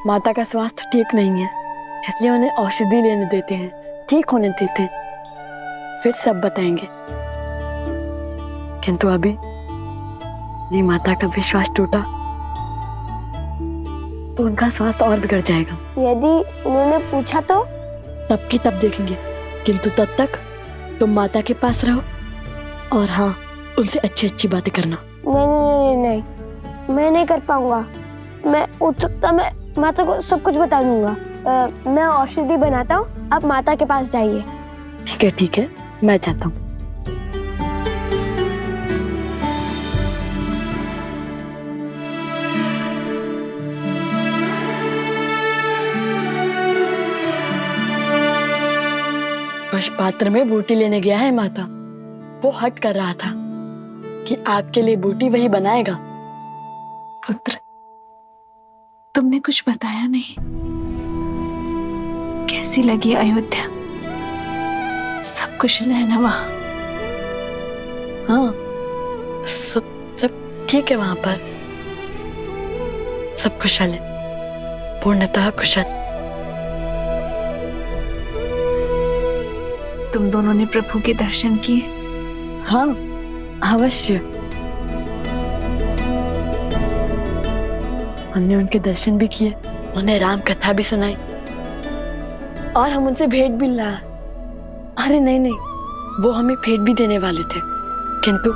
माता का स्वास्थ्य ठीक नहीं है, इसलिए उन्हें औषधि लेने देते हैं, ठीक होने देते हैं, फिर सब बताएंगे। किंतु अभी जी माता का विश्वास टूटा तो उनका स्वास्थ्य और बिगड़ जाएगा। यदि उन्होंने पूछा तो? तब की तब देखेंगे, किंतु तब तक तुम माता के पास रहो और हाँ, उनसे अच्छी अच्छी बातें करना। नहीं, मैं नहीं कर पाऊंगा। मैं उत्सुकता में माता को सब कुछ बता दूंगा। मैं औषधि बनाता हूँ, आप माता के पास जाइए। ठीक है, मैं जाता हूँ। पात्र में बूटी लेने गया है माता। वो हट कर रहा था कि आपके लिए बूटी वही बनाएगा। पुत्र, तुमने कुछ बताया नहीं। कैसी लगी अयोध्या? सब कुशल है ना वहां? हाँ, सब ठीक है वहां पर सब कुशल है, पूर्णतः कुशल। तुम दोनों ने प्रभु के दर्शन किए? हाँ अवश्य, हमने उनके दर्शन भी किए, उन्हें राम कथा भी सुनाई और हम उनसे भेंट भी लाया। अरे नहीं नहीं, वो हमें भेंट भी देने वाले थे, किंतु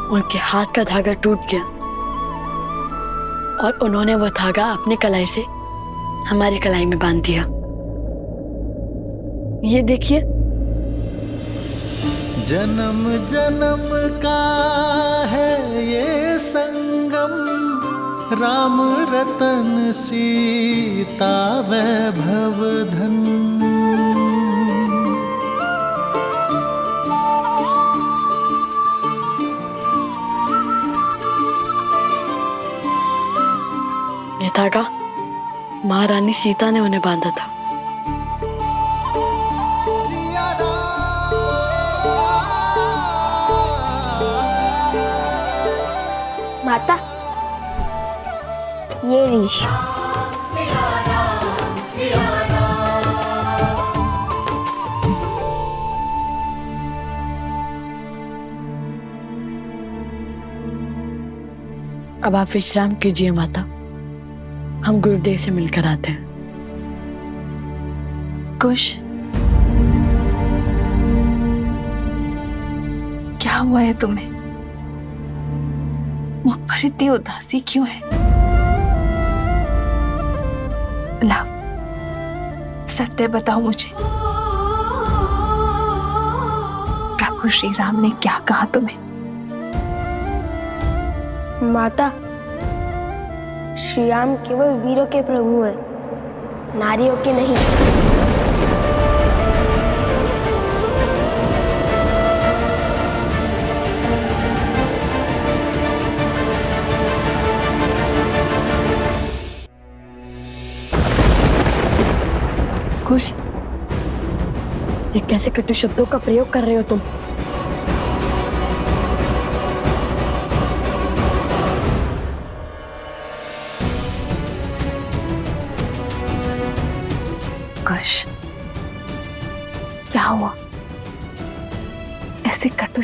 उनके हाथ का धागा टूट गया और उन्होंने वो धागा अपने कलाई से हमारी कलाई में बांध दिया। ये देखिए, जन्म जन्म का है ये संगम, राम रतन सीता वैभव धन। ये धागा महारानी सीता ने उन्हें बांधा था। माता, ये लीजिए। अब आप विश्राम कीजिए माता, हम गुरुदेव से मिलकर आते हैं। कुश, क्या हुआ है तुम्हें? मुख पर इतनी उदासी क्यों है? लाओ, सत्य बताओ मुझे, प्रभु श्री राम ने क्या कहा तुम्हें? माता, श्री राम केवल वीरों के प्रभु हैं, नारियों के नहीं। कुश, ये कैसे कटु शब्दों का प्रयोग कर रहे हो तुम? कुश, क्या हुआ? ऐसे कटु